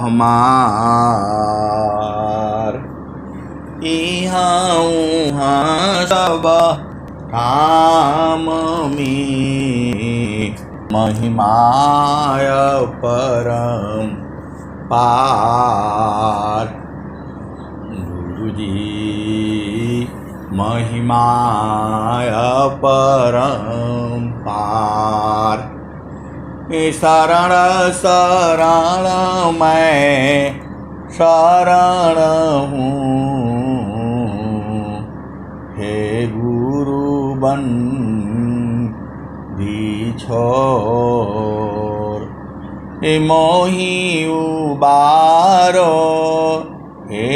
हमार इहाँ उहाँ सब काम में महिमाय परम पार। गुरुजी महिमाय परम पार। शरण शरण मैं शरण हूँ, हे गुरु बंदी छोर। मोहि उबारो हे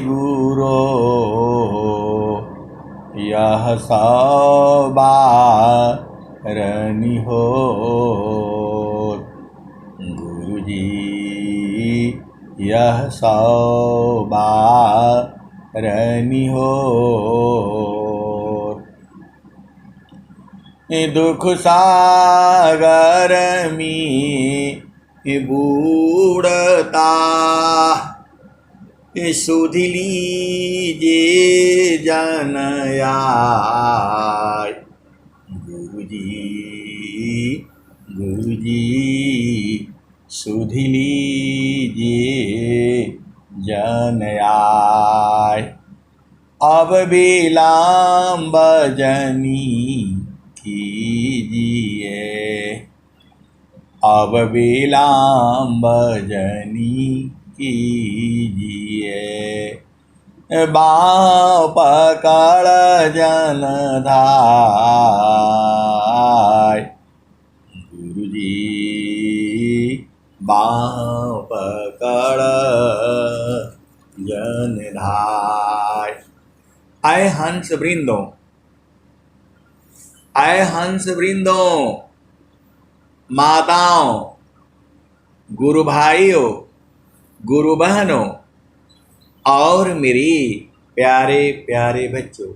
गुरो, यह सवारनि हो। गुरुजी यह सवारनि हो। दुख सागर में बूढ़ता, सुध लीजिए जन आय। गुरुजी सुध लीजिए जन आय। अब विलंब जनी कीजिए, अब विलंब जनी कीजिए। बाँह पकड़ जन धाय। गुरुजी बाँह पकड़ जन धाय। आए हंस वृंदों, आए हंस वृंदों, माताओं, गुरु भाइयों, गुरु बहनों और मेरे प्यारे प्यारे बच्चों,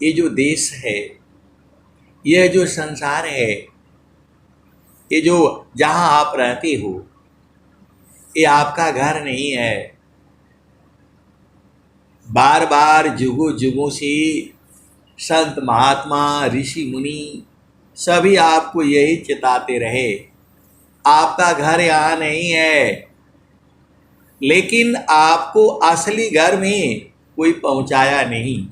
ये जो देश है, यह जो संसार है, ये जो जहां आप रहते हो, ये आपका घर नहीं है। बार बार जुगों जुगों से संत महात्मा ऋषि मुनि सभी आपको यही चिताते रहे, आपका घर यहाँ नहीं है। लेकिन आपको असली घर में कोई पहुंचाया नहीं।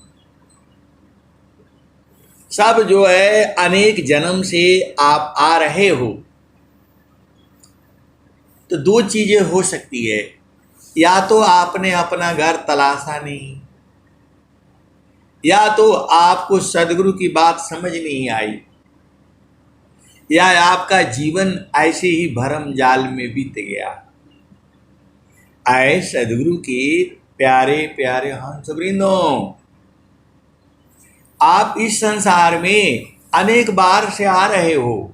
सब जो है अनेक जन्म से आप आ रहे हो। तो दो चीजें हो सकती है, या तो आपने अपना घर तलाशा नहीं, या तो आपको सदगुरु की बात समझ नहीं आई, या आपका जीवन ऐसे ही भरम जाल में बीत गया। आए सदगुरु के प्यारे प्यारे हंस वृंदों, आप इस संसार में अनेक बार से आ रहे हो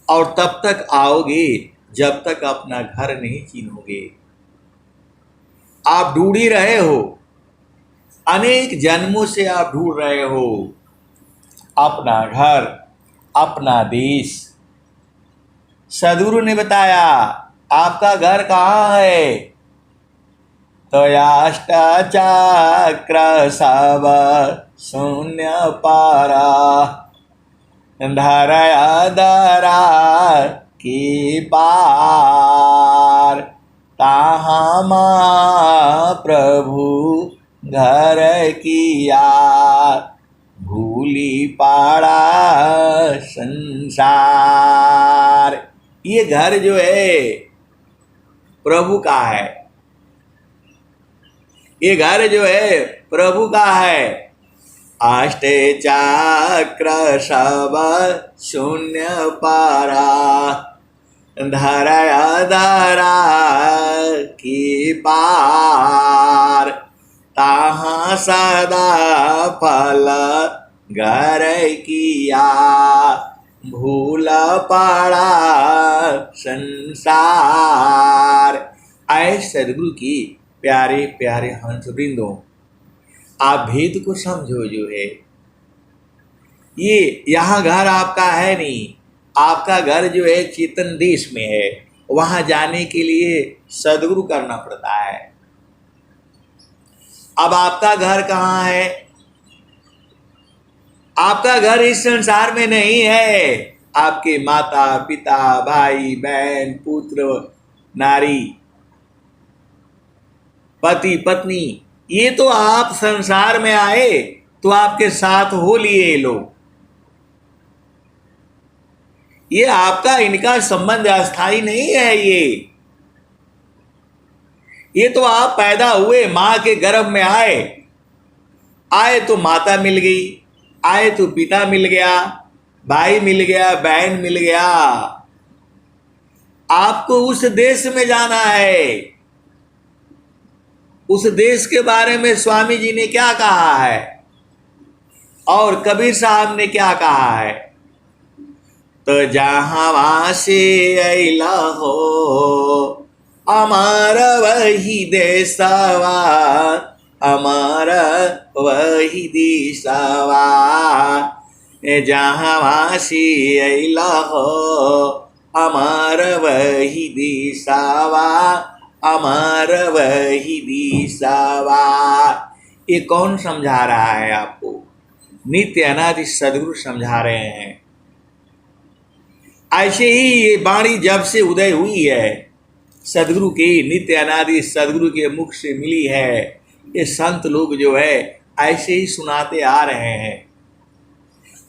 और तब तक आओगे जब तक अपना घर नहीं चीनोगे। आप ढूंढ ही रहे हो, अनेक जन्मों से आप ढूंढ रहे हो अपना घर, अपना देश। सदगुरु ने बताया आपका घर कहाँ है? तो अष्टचक्र सब शून्य पारा, धरया दरा की पार। ताहाँ प्रभु घर किया, भूली पाड़ा संसार। ये घर जो है प्रभु का है, ये घर जो है प्रभु का है। अष्ट चक्र सब शून्य पारा, धरया दरा की पार। ताहाँ सदा फल घर किया, भूल पड़ा संसार। आए सदगुरु की प्यारे प्यारे हंस वृंदों, आप भेद को समझो। जो है ये यहाँ घर आपका है नहीं, आपका घर जो है चेतन देश में है। वहां जाने के लिए सद्गुरु करना पड़ता है। अब आपका घर कहाँ है? आपका घर इस संसार में नहीं है। आपके माता पिता, भाई बहन, पुत्र, नारी, पति पत्नी, ये तो आप संसार में आए तो आपके साथ हो लिए लोग। ये आपका इनका संबंध अस्थाई नहीं है। ये तो आप पैदा हुए, मां के गर्भ में आए तो माता मिल गई, आए तो पिता मिल गया, भाई मिल गया, बहन मिल गया। आपको उस देश में जाना है। उस देश के बारे में स्वामी जी ने क्या कहा है और कबीर साहब ने क्या कहा है? तो जहां वासे अला हो हमारा वही देशवा, हमारा वही दिशावा। जहां वासी अला हो हमारा वही दिशावा, हमारा वही दिशावा। ये कौन समझा रहा है आपको? नित्य अनादि सद्गुरु समझा रहे हैं। ऐसे ही ये वाणी जब से उदय हुई है, सद्गुरु की, नित्य अनादि सद्गुरु के मुख से मिली है, ये संत लोग जो है ऐसे ही सुनाते आ रहे हैं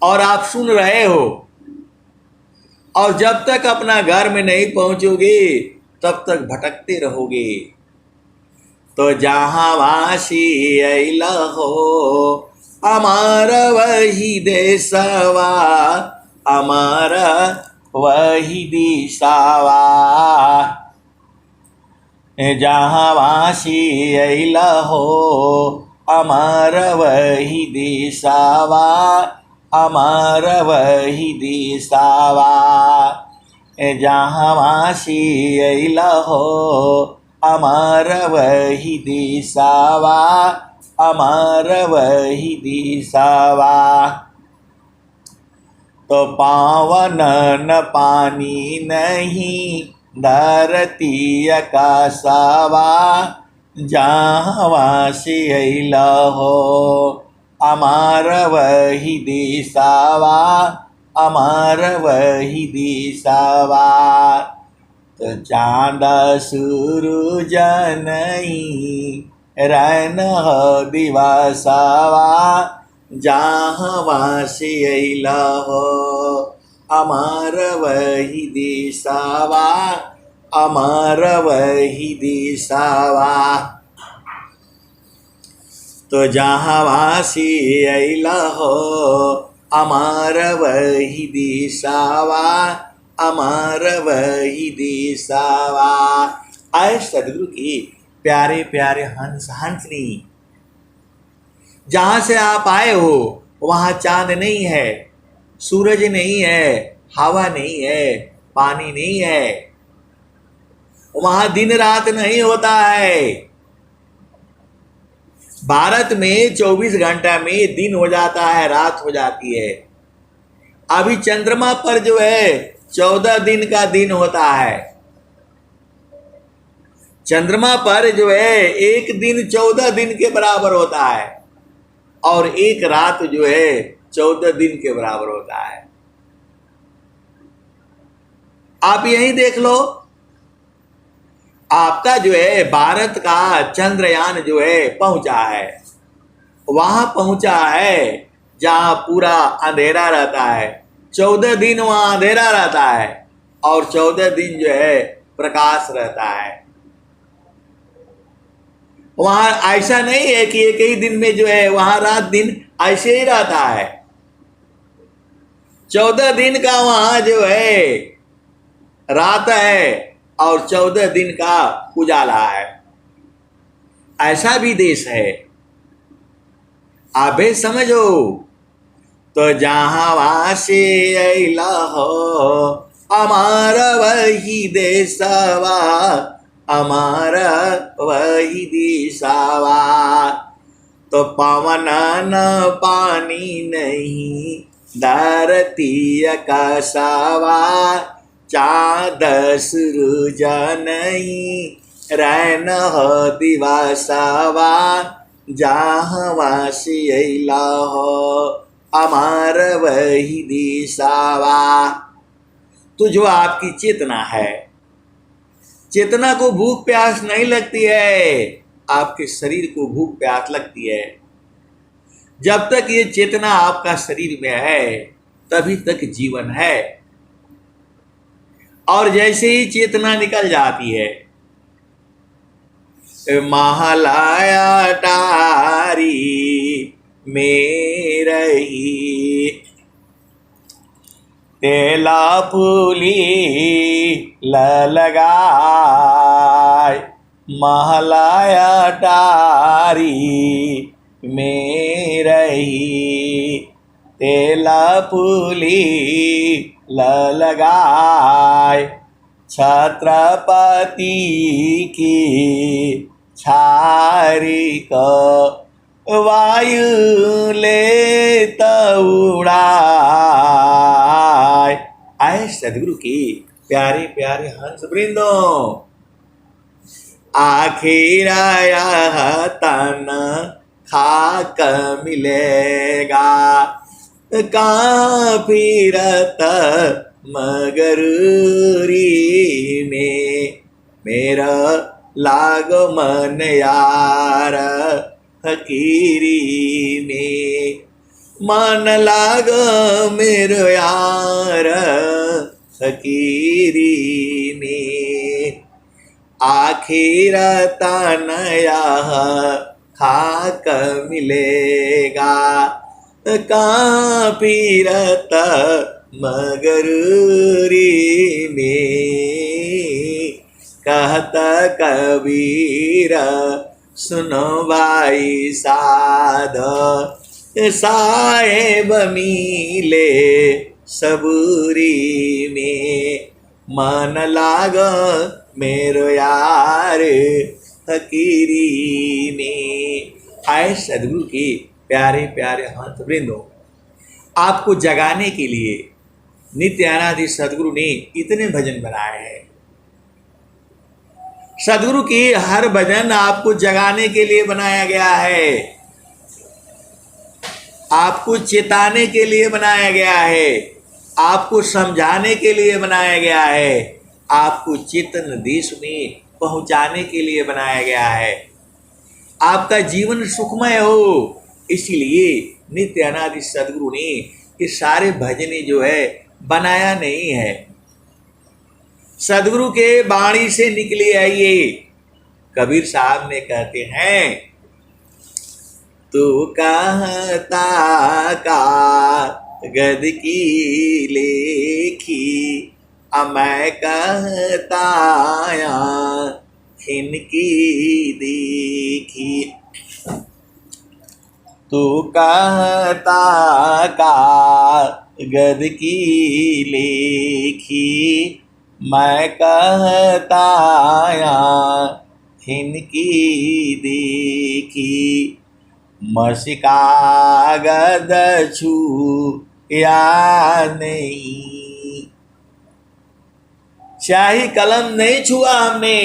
और आप सुन रहे हो। और जब तक अपना घर में नहीं पहुंचोगे तब तक भटकते रहोगे। तो जहां वासी अला हो हमारा वही देशवा, हमारा वही दिशावा। जहां वासी अला हो हमारा वही दिशावा, हमारा वही दिशावा। जहां वासी अला हो हमारा वही दिशावा, हमारा वही दिशावा। तो पावन न पानी नहीं धरती आकाशवा, जहां वासी अला हो हमारा वही दिशावा, हमारा वही दिशावा। तो चांद सूरज नहीं रैन दिवसवा, जहां वासी अला हो हमारा वही दिशावा, हमारा वही दिशावा। तो जहां वासी अला हो हमारा वही दिशावा, हमारा वही दिशावा। आए सदगुरु की प्यारे प्यारे हंस हंसनी, जहां से आप आए हो वहां चांद नहीं है, सूरज नहीं है, हवा नहीं है, पानी नहीं है, वहां दिन रात नहीं होता है। भारत में 24 घंटा में दिन हो जाता है, रात हो जाती है। अभी चंद्रमा पर जो है 14 दिन का दिन होता है। चंद्रमा पर जो है एक दिन 14 दिन के बराबर होता है और एक रात जो है 14 दिन के बराबर होता है। आप यही देख लो, आपका जो है भारत का चंद्रयान जो है पहुंचा है, वहां पहुंचा है जहां पूरा अंधेरा रहता है। 14 दिन वहां अंधेरा रहता है और 14 दिन जो है प्रकाश रहता है। वहां ऐसा नहीं है कि एक ही दिन में जो है वहां रात दिन ऐसे ही रहता है। 14 दिन का वहां जो है रात है और 14 दिन का उजाला है। ऐसा भी देश है, आप भी समझो। तो जहां वासे अला हो हमारा वही देशवा, हमारा वही दिशावा। तो पवन न पानी नहीं धरती आकाशवा, चाँद सूरज नहीं रैन हो दिवसवा जहाँ वासी अइला हो अमर वही दिशावा। तो जो आपकी चेतना है, चेतना को भूख प्यास नहीं लगती है, आपके शरीर को भूख प्यास लगती है। जब तक ये चेतना आपका शरीर में है तभी तक जीवन है, और जैसे ही चेतना निकल जाती है, महलाया टारी में रही तेला फूली लगाय, महलाया टारी में रही तेला फूली लगाय। छत्रपति की छारी को वायु ले उड़ाय। आए सदगुरु की प्यारे प्यारे हंस वृंदों, आखिर यह तन खाक मिलेगा कहाँ फिरत मगरूरी में, मेरा लागो मन यार फकीरी में, मन लागो मेरो यार फकीरी में। आखिर तनया खाक मिलेगा कहाँ फिरत मगरूरी में। कहता कबीर सुनो भाई साध साहेब मिले सबूरी में, मन लाग मेरो यार फकीरी में। आए सदगुरु की प्यारे प्यारे हंस वृंदों, आपको जगाने के लिए नित्य अनादि सदगुरु ने इतने भजन बनाए हैं। सदगुरु की हर भजन आपको जगाने के लिए बनाया गया है, आपको चेताने के लिए बनाया गया है, आपको समझाने के लिए बनाया गया है, आपको चेतन देश में पहुंचाने के लिए बनाया गया है, आपका जीवन सुखमय हो। इसीलिए नित्य अनादि सदगुरु ने ये सारे भजने जो है बनाया नहीं है, सदगुरु के वाणी से निकले है ये। कबीर साहब ने कहते हैं, तू कहता का गद की लेखी मैं कहता इनकी देखी। तू कहता का गद की लेखी मैं कहता इनकी देखी। मसिका गद छू या नहीं, स्याही कलम नहीं छुआ हमने,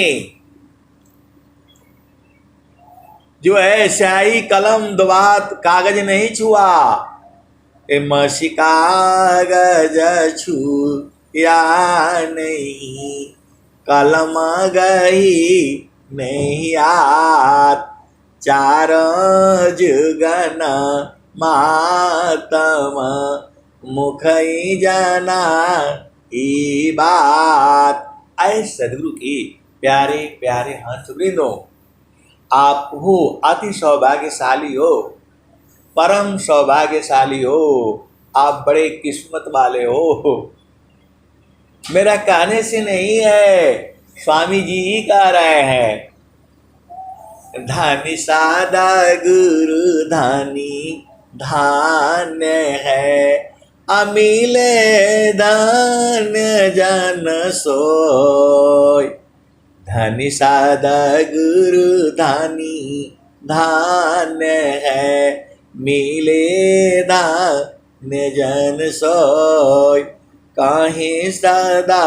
जो है स्याही कलम दवात कागज नहीं छुआ। ए मसिका गज छू या नहीं, कलम गई नहीं आत, चार जुगन मातम मुखई जाना ई बात। ऐ सदगुरु की प्यारे प्यारे हंस वृंदों, आप हो अति सौभाग्यशाली हो, परम सौभाग्यशाली हो, आप बड़े किस्मत वाले हो। मेरा कहने से नहीं है, स्वामी जी ही कह रहे हैं। धानी सादा गुरु धानी धान्य है, अमीले धान्य जन सोय। धनी सादा गुरु धानी धान्य है, मिले धान्य जन सोय। काहे सदा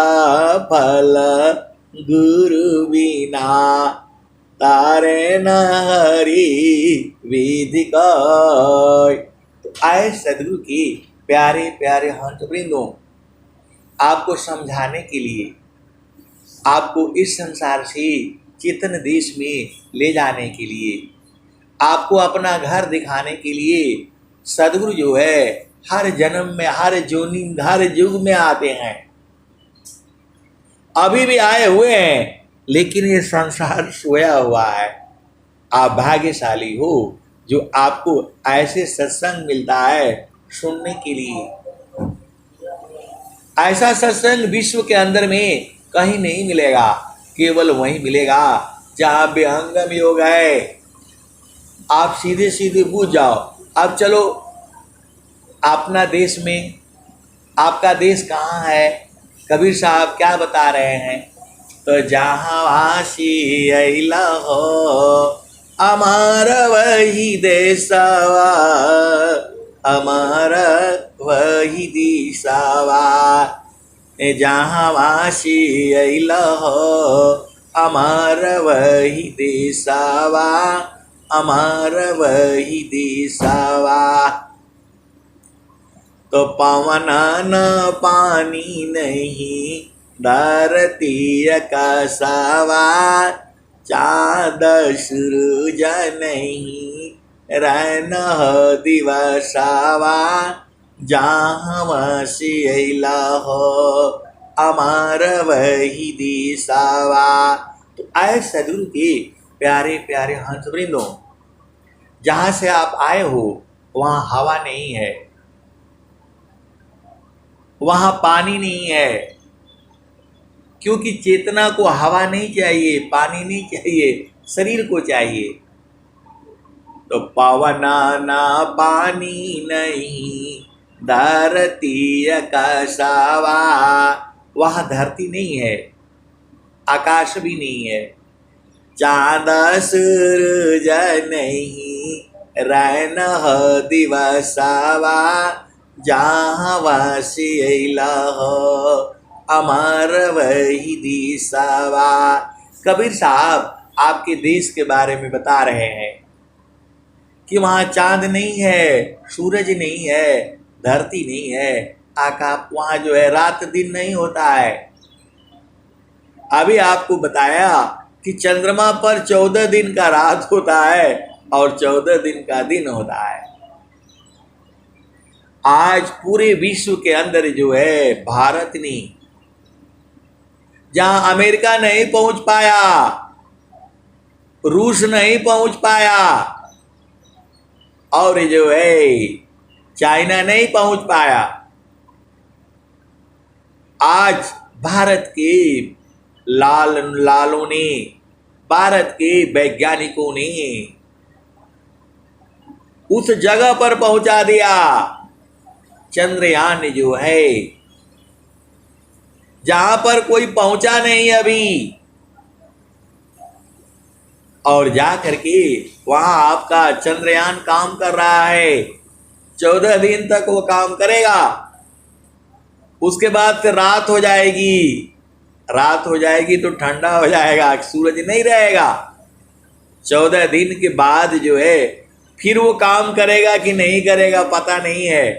फल गुरु बिना, तारे न हरि विधि कोय। तो आए सदगुरु की प्यारे प्यारे हंस वृंदों, आपको समझाने के लिए, आपको इस संसार से चेतन देश में ले जाने के लिए, आपको अपना घर दिखाने के लिए सदगुरु जो है हर जन्म में, हर जोनी, हर युग में आते हैं। अभी भी आए हुए हैं, लेकिन ये संसार सोया हुआ है। आप भाग्यशाली हो जो आपको ऐसे सत्संग मिलता है सुनने के लिए। ऐसा सत्संग विश्व के अंदर में कहीं नहीं मिलेगा, केवल वहीं मिलेगा जहाँ विहंगम योग है। आप सीधे सीधे पूछ जाओ, अब चलो अपना देश में, आपका देश कहाँ है? कबीर साहब क्या बता रहे हैं? तो जहाँ वासी अइला हो हमारा वही देशवा, हमारा वही दिशावा। जहाँ वासी अइला हो हमारा वही देशवा, हमारा वही दिशावा। तो पवन न पानी नहीं धरती आकाशवा, चाँद सूरज नहीं रहन दिवसवा। जहाँ वासी अइला हो अमर वही दिशावा। तो आए सदगुरु के प्यारे प्यारे हंस वृंदों, जहाँ से आप आए हो वहाँ हवा नहीं है, वहाँ पानी नहीं है, क्योंकि चेतना को हवा नहीं चाहिए, पानी नहीं चाहिए, शरीर को चाहिए। तो पवन ना पानी नहीं धरती आकाशवा, वहाँ धरती नहीं है, आकाश भी नहीं है। चाँद सूरज नहीं रहन दिवसवा, जहाँ वासी अइला हो अमर वही दिशावा। कबीर साहब आपके देश के बारे में बता रहे हैं कि वहाँ चांद नहीं है, सूरज नहीं है, धरती नहीं है, आकाश, वहाँ जो है रात दिन नहीं होता है। अभी आपको बताया कि चंद्रमा पर 14 दिन का रात होता है और 14 दिन का दिन होता है। आज पूरे विश्व के अंदर जो है भारत नहीं, जहां अमेरिका नहीं पहुंच पाया, रूस नहीं पहुंच पाया और जो है चाइना नहीं पहुंच पाया, आज भारत के लालों ने, भारत के वैज्ञानिकों ने उस जगह पर पहुंचा दिया। चंद्रयान जो है जहां पर कोई पहुंचा नहीं अभी, और जा करके वहां आपका चंद्रयान काम कर रहा है। 14 दिन तक वो काम करेगा, उसके बाद फिर रात हो जाएगी। रात हो जाएगी तो ठंडा हो जाएगा, सूरज नहीं रहेगा। 14 दिन के बाद जो है फिर वो काम करेगा कि नहीं करेगा पता नहीं है,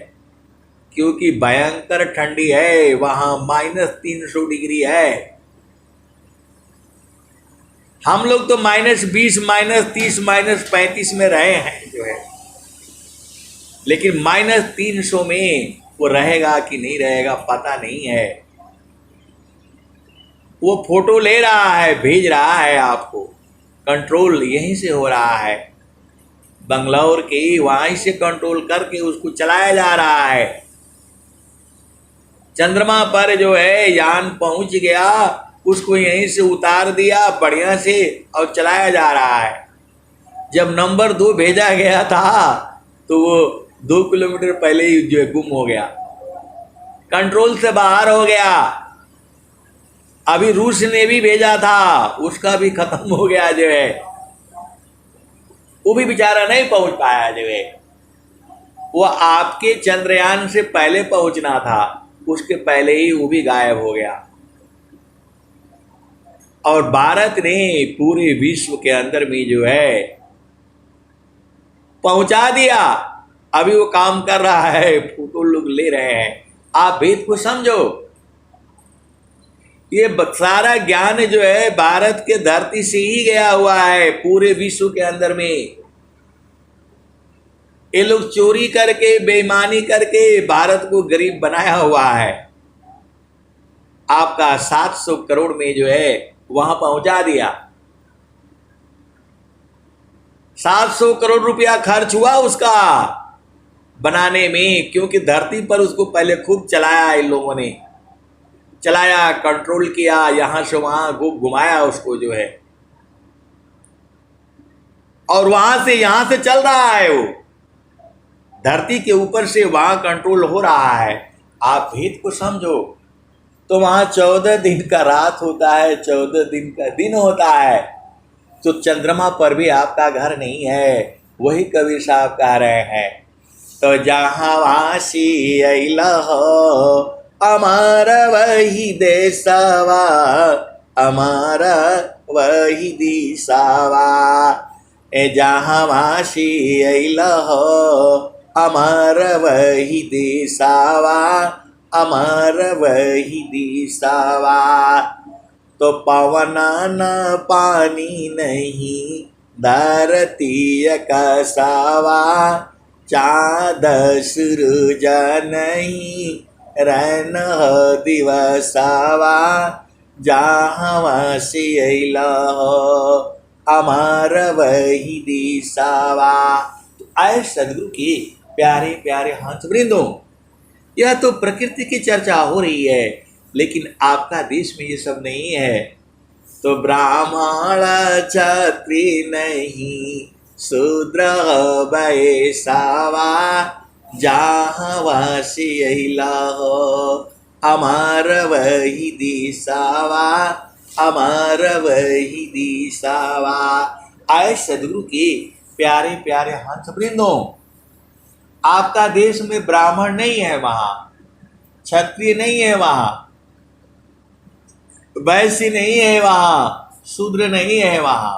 क्योंकि भयंकर ठंडी है, वहां -300 डिग्री है। हम लोग तो -20, -30, -35 में रहे हैं जो है, लेकिन -300 में वो रहेगा कि नहीं रहेगा पता नहीं है। वो फोटो ले रहा है, भेज रहा है आपको, कंट्रोल यहीं से हो रहा है, बंगलौर के वहीं से कंट्रोल करके उसको चलाया जा रहा है। चंद्रमा पर जो है यान पहुंच गया, उसको यहीं से उतार दिया बढ़िया से और चलाया जा रहा है। जब नंबर 2 भेजा गया था तो वो 2 किलोमीटर पहले ही जो है गुम हो गया, कंट्रोल से बाहर हो गया। अभी रूस ने भी भेजा था, उसका भी खत्म हो गया जो है, वो भी बेचारा नहीं पहुंच पाया जो है। वो आपके चंद्रयान से पहले पहुंचना था, उसके पहले ही वो भी गायब हो गया। और भारत ने पूरे विश्व के अंदर में जो है पहुंचा दिया। अभी वो काम कर रहा है, फोटो लोग ले रहे हैं। आप वेद को समझो, ये सारा ज्ञान जो है भारत के धरती से ही गया हुआ है पूरे विश्व के अंदर में। ये लोग चोरी करके, बेईमानी करके भारत को गरीब बनाया हुआ है। आपका 700 करोड़ में जो है वहां पहुंचा दिया। 700 करोड़ रुपया खर्च हुआ उसका बनाने में, क्योंकि धरती पर उसको पहले खूब चलाया, इन लोगों ने चलाया, कंट्रोल किया, यहां से वहां घुमाया उसको जो है, और वहां से यहां से चल रहा है। वो धरती के ऊपर से वहां कंट्रोल हो रहा है। आप भेद को समझो, तो वहां 14 दिन का रात होता है, 14 दिन का दिन होता है। तो चंद्रमा पर भी आपका घर नहीं है, वही कबीर साहब कह रहे हैं। तो जहाँ वासी अइला हो हमारा वही देशवा, हमारा वही दिशावा। ए जहाँ वासी अइला हो हमारा वही दिशावा, हमारा वही दिशावा। तो पवना न पानी नहीं धरती कसावा, चाँद सूरज नहीं रहन दिवसावा। जहाँ वासी अइला हो हमारा वही दिशावा। तो आए सदगुरु के प्यारे प्यारे हंस वृंदों, यह तो प्रकृति की चर्चा हो रही है, लेकिन आपका देश में ये सब नहीं है। तो ब्राह्मण क्षत्रिय नहीं शूद्र वैश्यावा, जहाँ वासी अइला हो हमार वही दिशावा, हमार वही दिशावा। आए सदगुरु के प्यारे प्यारे हंस वृंदों, आपका देश में ब्राह्मण नहीं है, वहां क्षत्रिय नहीं है, वहां वैश्य नहीं है, वहां शूद्र नहीं है। वहां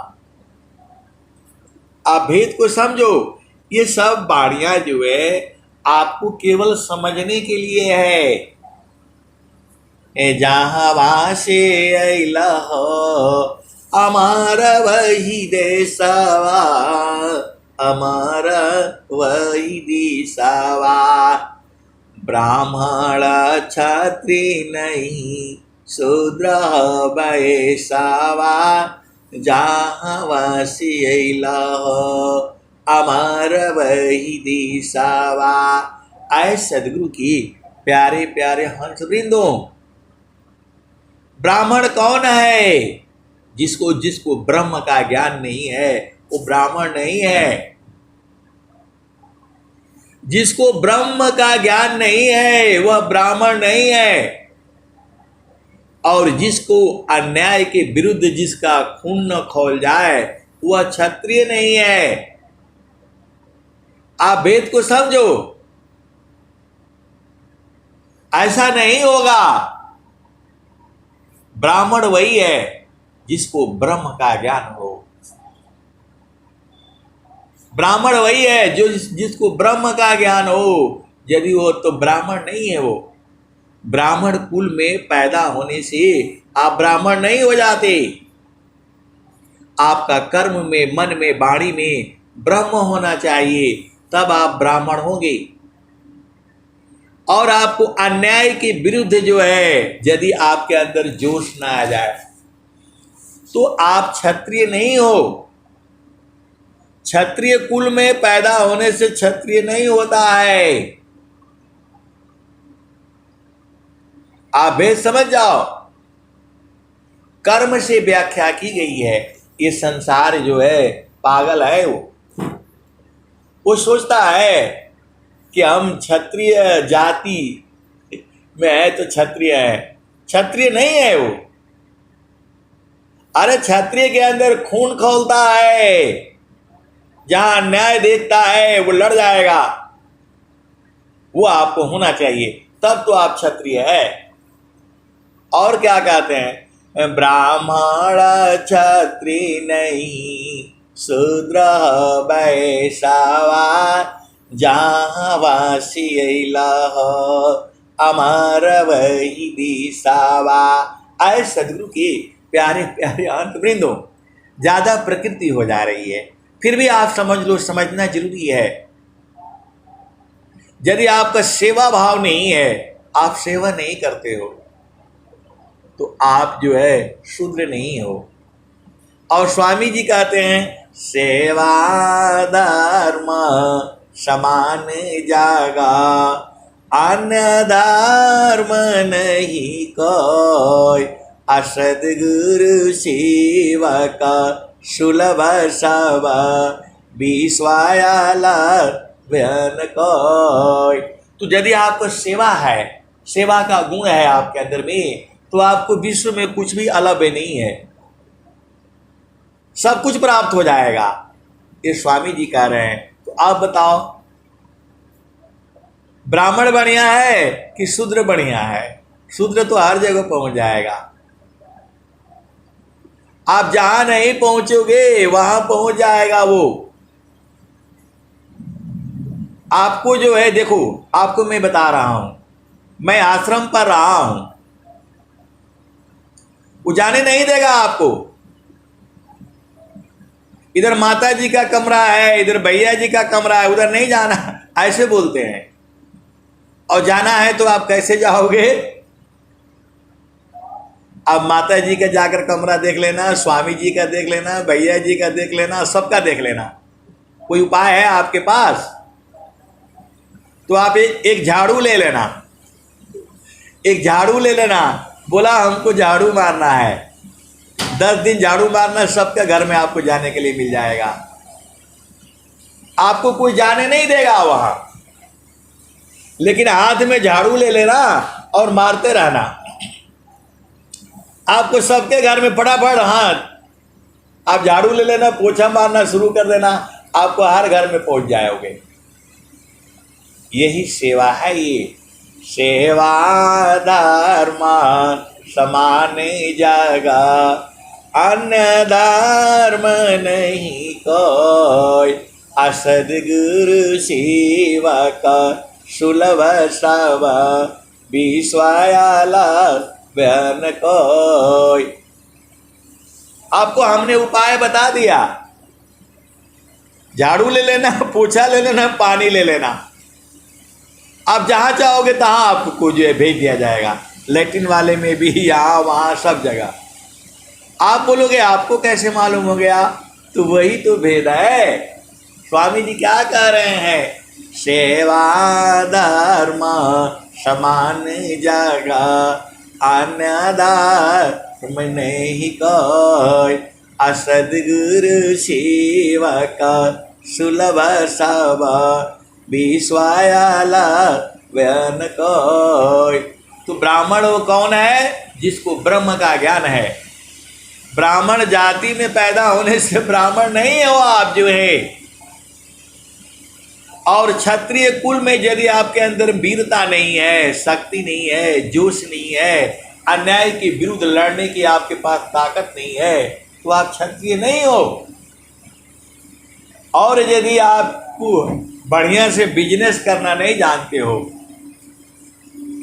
आप भेद को समझो। ये सब बाणियां जो है आपको केवल समझने के लिए है। जहाँ वासे अइला हो हमारा वही देशवा, हमारा वही दिशावा। ब्राह्मण क्षत्रिय नहीं शूद्र वैश्यावा, जहाँ वासी अइला हो हमारा वही दिशावा। आए सदगुरु की प्यारे प्यारे हंस वृंदों, ब्राह्मण कौन है? जिसको ब्रह्म का ज्ञान नहीं है वो ब्राह्मण नहीं है। जिसको ब्रह्म का ज्ञान नहीं है वह ब्राह्मण नहीं है। और जिसको अन्याय के विरुद्ध जिसका खून न खौल जाए वह क्षत्रिय नहीं है। आप वेद को समझो, ऐसा नहीं होगा। ब्राह्मण वही है जिसको ब्रह्म का ज्ञान हो। ब्राह्मण वही है जो जिसको ब्रह्म का ज्ञान हो। यदि हो तो ब्राह्मण नहीं है। वो ब्राह्मण कुल में पैदा होने से आप ब्राह्मण नहीं हो जाते। आपका कर्म में, मन में, वाणी में ब्रह्म होना चाहिए, तब आप ब्राह्मण होंगे। और आपको अन्याय के विरुद्ध जो है यदि आपके अंदर जोश ना आ जाए तो आप क्षत्रिय नहीं हो। क्षत्रिय कुल में पैदा होने से क्षत्रिय नहीं होता है। आप भेद समझ जाओ। कर्म से व्याख्या की गई है। ये संसार जो है पागल है। वो सोचता है कि हम क्षत्रिय जाति में है तो क्षत्रिय है। क्षत्रिय नहीं है वो। अरे क्षत्रिय के अंदर खून खौलता है। जहां अन्याय देखता है वो लड़ जाएगा। वो आपको होना चाहिए। तब तो आप क्षत्रिय है। और क्या कहते हैं, ब्राह्मण क्षत्रिय नहीं शूद्र वैश्यवा जहाँ वासी लह अमर वही दिशावा। आए सदगुरु के प्यारे प्यारे अंत वृंदों, ज़्यादा प्रकृति हो जा रही है, फिर भी आप समझ लो, समझना जरूरी है। यदि आपका सेवा भाव नहीं है, आप सेवा नहीं करते हो, तो आप जो है शूद्र नहीं हो। और स्वामी जी कहते हैं सेवा धर्म समान जागा अन्य धर्म नहीं कोई असदगुरु सेवक सुलभ सब विश्वायाला व्यन कोई। तो यदि आपको सेवा है, सेवा का गुण है आपके अंदर में, तो आपको विश्व में कुछ भी अलग नहीं है, सब कुछ प्राप्त हो जाएगा। ये स्वामी जी कह रहे हैं। तो आप बताओ, ब्राह्मण बढ़िया है कि शूद्र बढ़िया है? शूद्र तो हर जगह पहुंच जाएगा। आप जहां नहीं पहुंचोगे वहां पहुंच जाएगा वो। आपको जो है, देखो आपको मैं बता रहा हूं, मैं आश्रम पर रहा हूं, वो जाने नहीं देगा आपको। इधर माता जी का कमरा है, इधर भैया जी का कमरा है, उधर नहीं जाना, ऐसे बोलते हैं। और जाना है तो आप कैसे जाओगे? अब माता जी का जाकर कमरा देख लेना, स्वामी जी का देख लेना, भैया जी का देख लेना, सबका देख लेना। कोई उपाय है आपके पास? तो आप एक झाड़ू ले लेना, एक झाड़ू ले लेना। बोला हमको झाड़ू मारना है, 10 दिन झाड़ू मारना, सबका घर में आपको जाने के लिए मिल जाएगा। आपको कोई जाने नहीं देगा वहां, लेकिन हाथ में झाड़ू ले लेना और मारते रहना। आपको सबके घर में फटाफट हाथ आप झाड़ू ले लेना, पोछा मारना शुरू कर देना, आपको हर घर में पहुंच जाओगे। यही सेवा है। ये सेवा धर्म समान जागा अन्य धर्म नहीं कोई असदगुरु सेवक सुलभ सब विश्वायाला व्यन कोई। आपको हमने उपाय बता दिया, झाड़ू ले लेना, पोछा ले लेना, पानी ले लेना। आप जहां चाहोगे तहां आपको जो है भेज दिया जाएगा, लैट्रिन वाले में भी, यहाँ वहाँ सब जगह। आप बोलोगे आपको कैसे मालूम हो गया? तो वही तो भेद है। स्वामी जी क्या कह रहे हैं? सेवा धर्म समान जगह अन्य धर्म नहीं कोई असदगुरु सेवक सुलभ सब विश्वायाला व्यन कोई। तो ब्राह्मण वो कौन है? जिसको ब्रह्म का ज्ञान है। ब्राह्मण जाति में पैदा होने से ब्राह्मण नहीं हो आप जो है। और क्षत्रिय कुल में यदि आपके अंदर वीरता नहीं है, शक्ति नहीं है, जोश नहीं है, अन्याय के विरुद्ध लड़ने की आपके पास ताकत नहीं है, तो आप क्षत्रिय नहीं हो। और यदि आपको बढ़िया से बिजनेस करना नहीं जानते हो,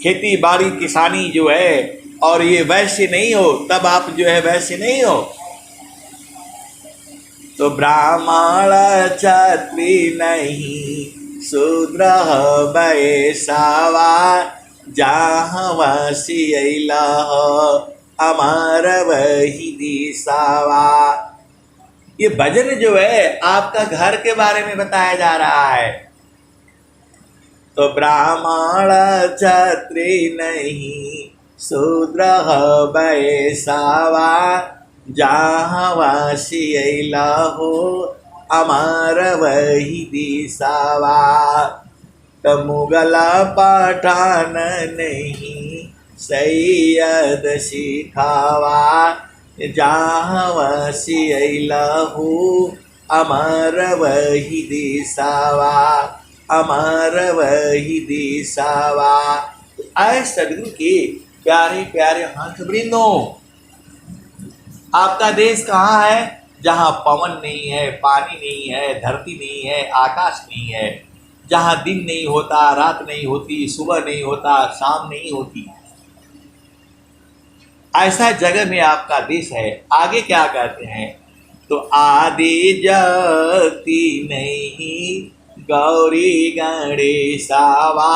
खेती बाड़ी किसानी जो है, और ये वैश्य नहीं हो, तब आप जो है वैश्य नहीं हो। तो ब्राह्मण क्षत्रिय नहीं शूद्र वैश्यवा जहाँ वासी अमर वही दिशावा। ये भजन जो है आपका घर के बारे में बताया जा रहा है। तो ब्राह्मण क्षत्रिय नहीं शूद्र वैश्यवा जहाँ वासी हो अमर वही दिशावा। तो मुगल पठान नहीं सैयद सिखावा जहाँ वासी हो अमर वही दिशावा, अमर वही दिशावा। आए सदगुरु के प्यारे प्यारे हंस वृंदों, आपका देश कहाँ है जहाँ पवन नहीं है, पानी नहीं है, धरती नहीं है, आकाश नहीं है, जहाँ दिन नहीं होता, रात नहीं होती, सुबह नहीं होता, शाम नहीं होती, ऐसा जगह में आपका देश है। आगे क्या कहते हैं, तो आदि जगती नहीं गौरी गणेशावा,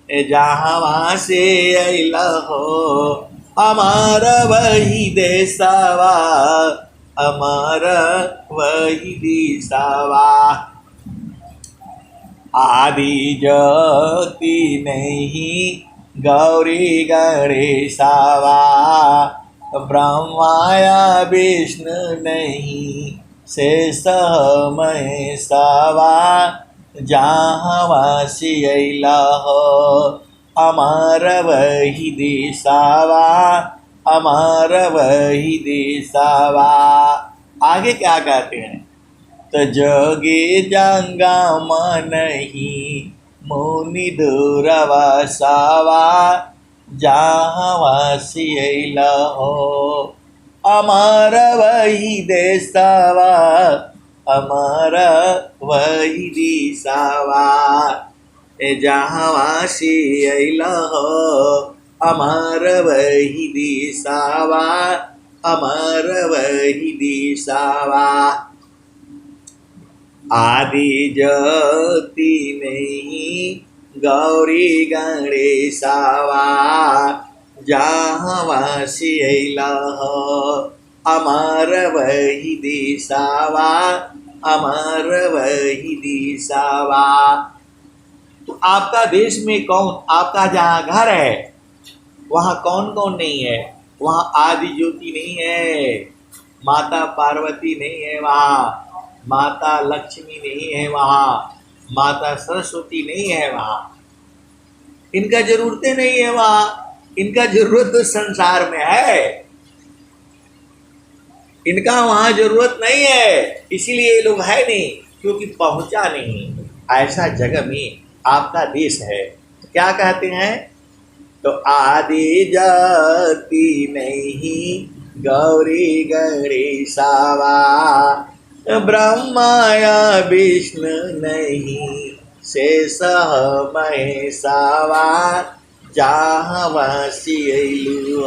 जहाँ से अइला हो हमारा वही देशवा, हमारा वही देशवा। आदि ज्योति नहीं गौरी गणेशावा, ब्रह्माया विष्णु नहीं शेष महेशवा, जहाँ वासी अइला हो अमर वही देशवा, अमर वही देशवा। आगे क्या कहते हैं, तो जोगी जंगम नहीं मुनि दूरवसावा, जहाँ वासी अइला हो अमर वही देशवा, अमर वही देशवा। जहाँ वासी अइला हो अमर वही देशवा, अमर वही देशवा। आदि ज्योति नहीं गौरी गणेशावा, जहाँ वासी अइला हो अमर वही देशवा, अमर वही देशवा। तो आपका देश में कौन, आपका जहाँ घर है वहाँ कौन कौन नहीं है, वहाँ आदि ज्योति नहीं है, माता पार्वती नहीं है वहाँ, माता लक्ष्मी नहीं है वहाँ, माता सरस्वती नहीं है वहाँ, इनका जरूरतें नहीं है वहाँ, इनका जरूरत तो संसार में है, इनका वहाँ जरूरत नहीं है, इसीलिए ये लोग है नहीं, क्योंकि पहुँचा नहीं। ऐसा जगह में आपका देश है। तो क्या कहते हैं, तो आदि जाति नहीं गौरी गणेशावा, ब्रह्माया विष्णु नहीं शेष महेशावा, जहाँ वासी अइलु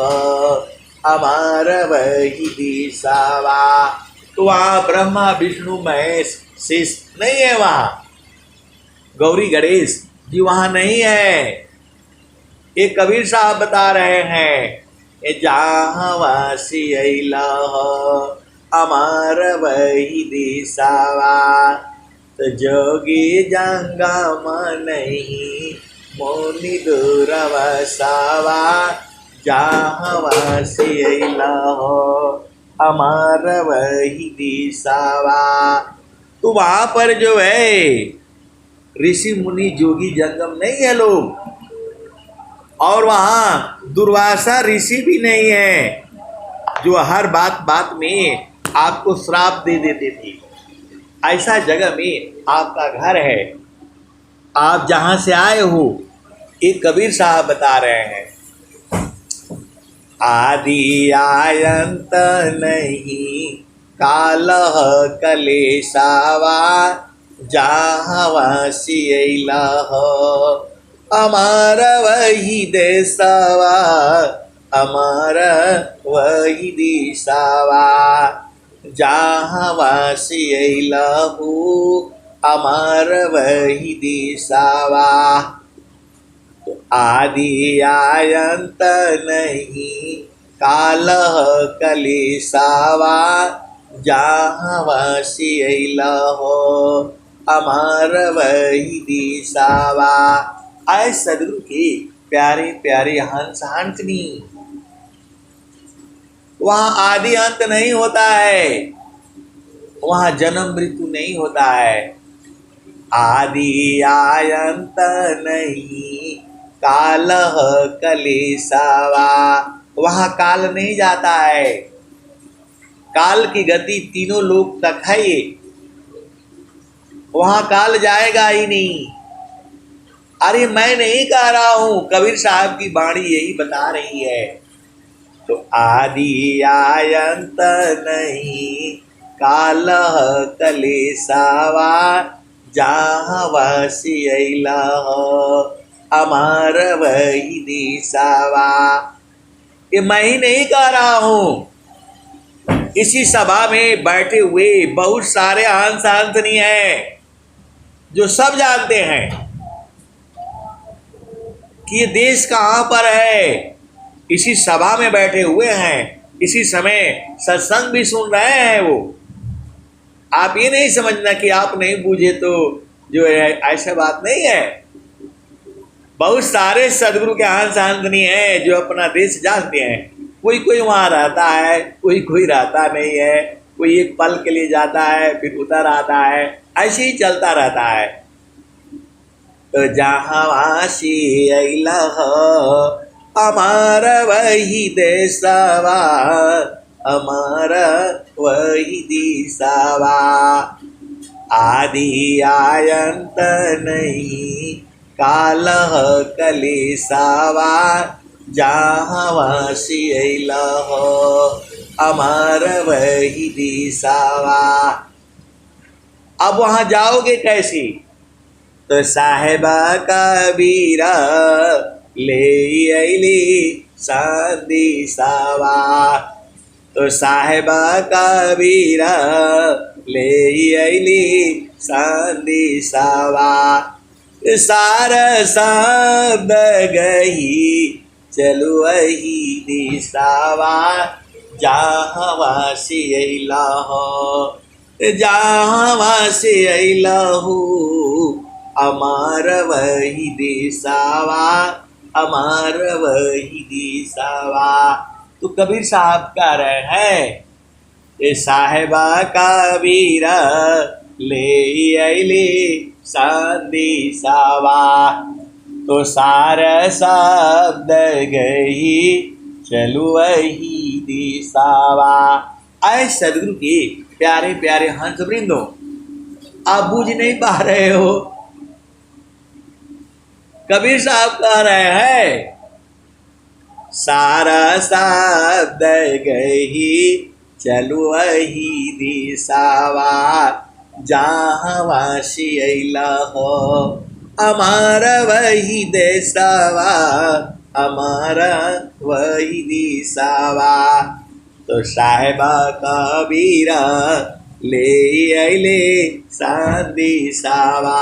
अमर वही देशवा। तो वहाँ ब्रह्मा विष्णु महेश शेष नहीं है, वहाँ गौरी गणेश जी वहाँ नहीं है। ये कबीर साहब बता रहे हैं, जहाँ वासी अइला अमर वही देशवा, तो जोगी जंगम नहीं मुनि दूरवसावा, जहाँ वासी अइला अमर वही देशवा। तो वहाँ पर जो है ऋषि मुनि जोगी जंगम नहीं है लोग, और वहाँ दुर्वासा ऋषि भी नहीं है जो हर बात बात में आपको श्राप दे देते थे। ऐसा जगह में आपका घर है, आप जहाँ से आए हो, एक कबीर साहब बता रहे हैं, आदि आयंत नहीं कालह कलेशावा, जहाँ वासी अइला अमर वही देशवा, अमर वही देशवा, जहाँ वासी अइला अमर वही देशवा। तो आदि आयंत नहीं कालह कलेशावा, जहाँ वासी अइला अमर वही देशवा। आए सदगुरु के प्यारे प्यारे हंस हंसनी, वहाँ आदि अंत नहीं होता है, वहाँ जन्म मृत्यु नहीं होता है। आदि आयंत नहीं कालह कलेशावा, वहाँ काल नहीं जाता है, काल की गति तीनों लोक तक है, वहाँ काल जाएगा ही नहीं। अरे मैं नहीं कह रहा हूं, कबीर साहब की वाणी यही बता रही है। तो आदि आयंत नहीं कालह कलेसावा, जहाँ वासी अमर वही दिशावा। ये मैं ही नहीं कह रहा हूं, इसी सभा में बैठे हुए बहुत सारे हंस हंसनी हैं जो सब जानते हैं कि ये देश कहाँ पर है। इसी सभा में बैठे हुए हैं, इसी समय सत्संग भी सुन रहे हैं वो। आप ये नहीं समझना कि आप नहीं बूझे तो जो है, ऐसा बात नहीं है। बहुत सारे सदगुरु के हंस हंसनी हैं जो अपना देश जानते हैं। कोई कोई वहाँ रहता है, कोई कोई रहता नहीं है, कोई एक पल के लिए जाता है फिर उतर आता है, ऐसे ही चलता रहता है। तो जहाँ वासी अइलह अमर वही देशवा, अमर वही दिशावा। आदि आयंत नहीं कालह कलेसावा, जहाँ वासी अइलह अमर वही दिशावा। अब वहाँ जाओगे कैसे? तो साहेबा कबीरा ले अइली संदेशावा। तो साहेबा कबीरा ले अइली संदेशावा। सार शब्द गही चलु वही दिशावा, जहाँ वासी अइलह, जहाँ वासी अइलहु अमर वही दिशावा, अमर वही दिशावा। तो कबीर साहब कह रहे हैं, ये साहेबा कबीरा ले अइली संदेशावा। तो सार शब्द गही चलु वही दिशावा। आए सदगुरु के प्यारे प्यारे हंस वृंदो, आप बूझ नहीं पा रहे हो। कबीर साहब कह रहे हैं, सारा शब्द गही चलु वही दिशावा, जहाँ वासी अइलह अमर वही देशवा, अमर वही दिशावा। तो साहेबा कबीरा ले अइले संदेशावा।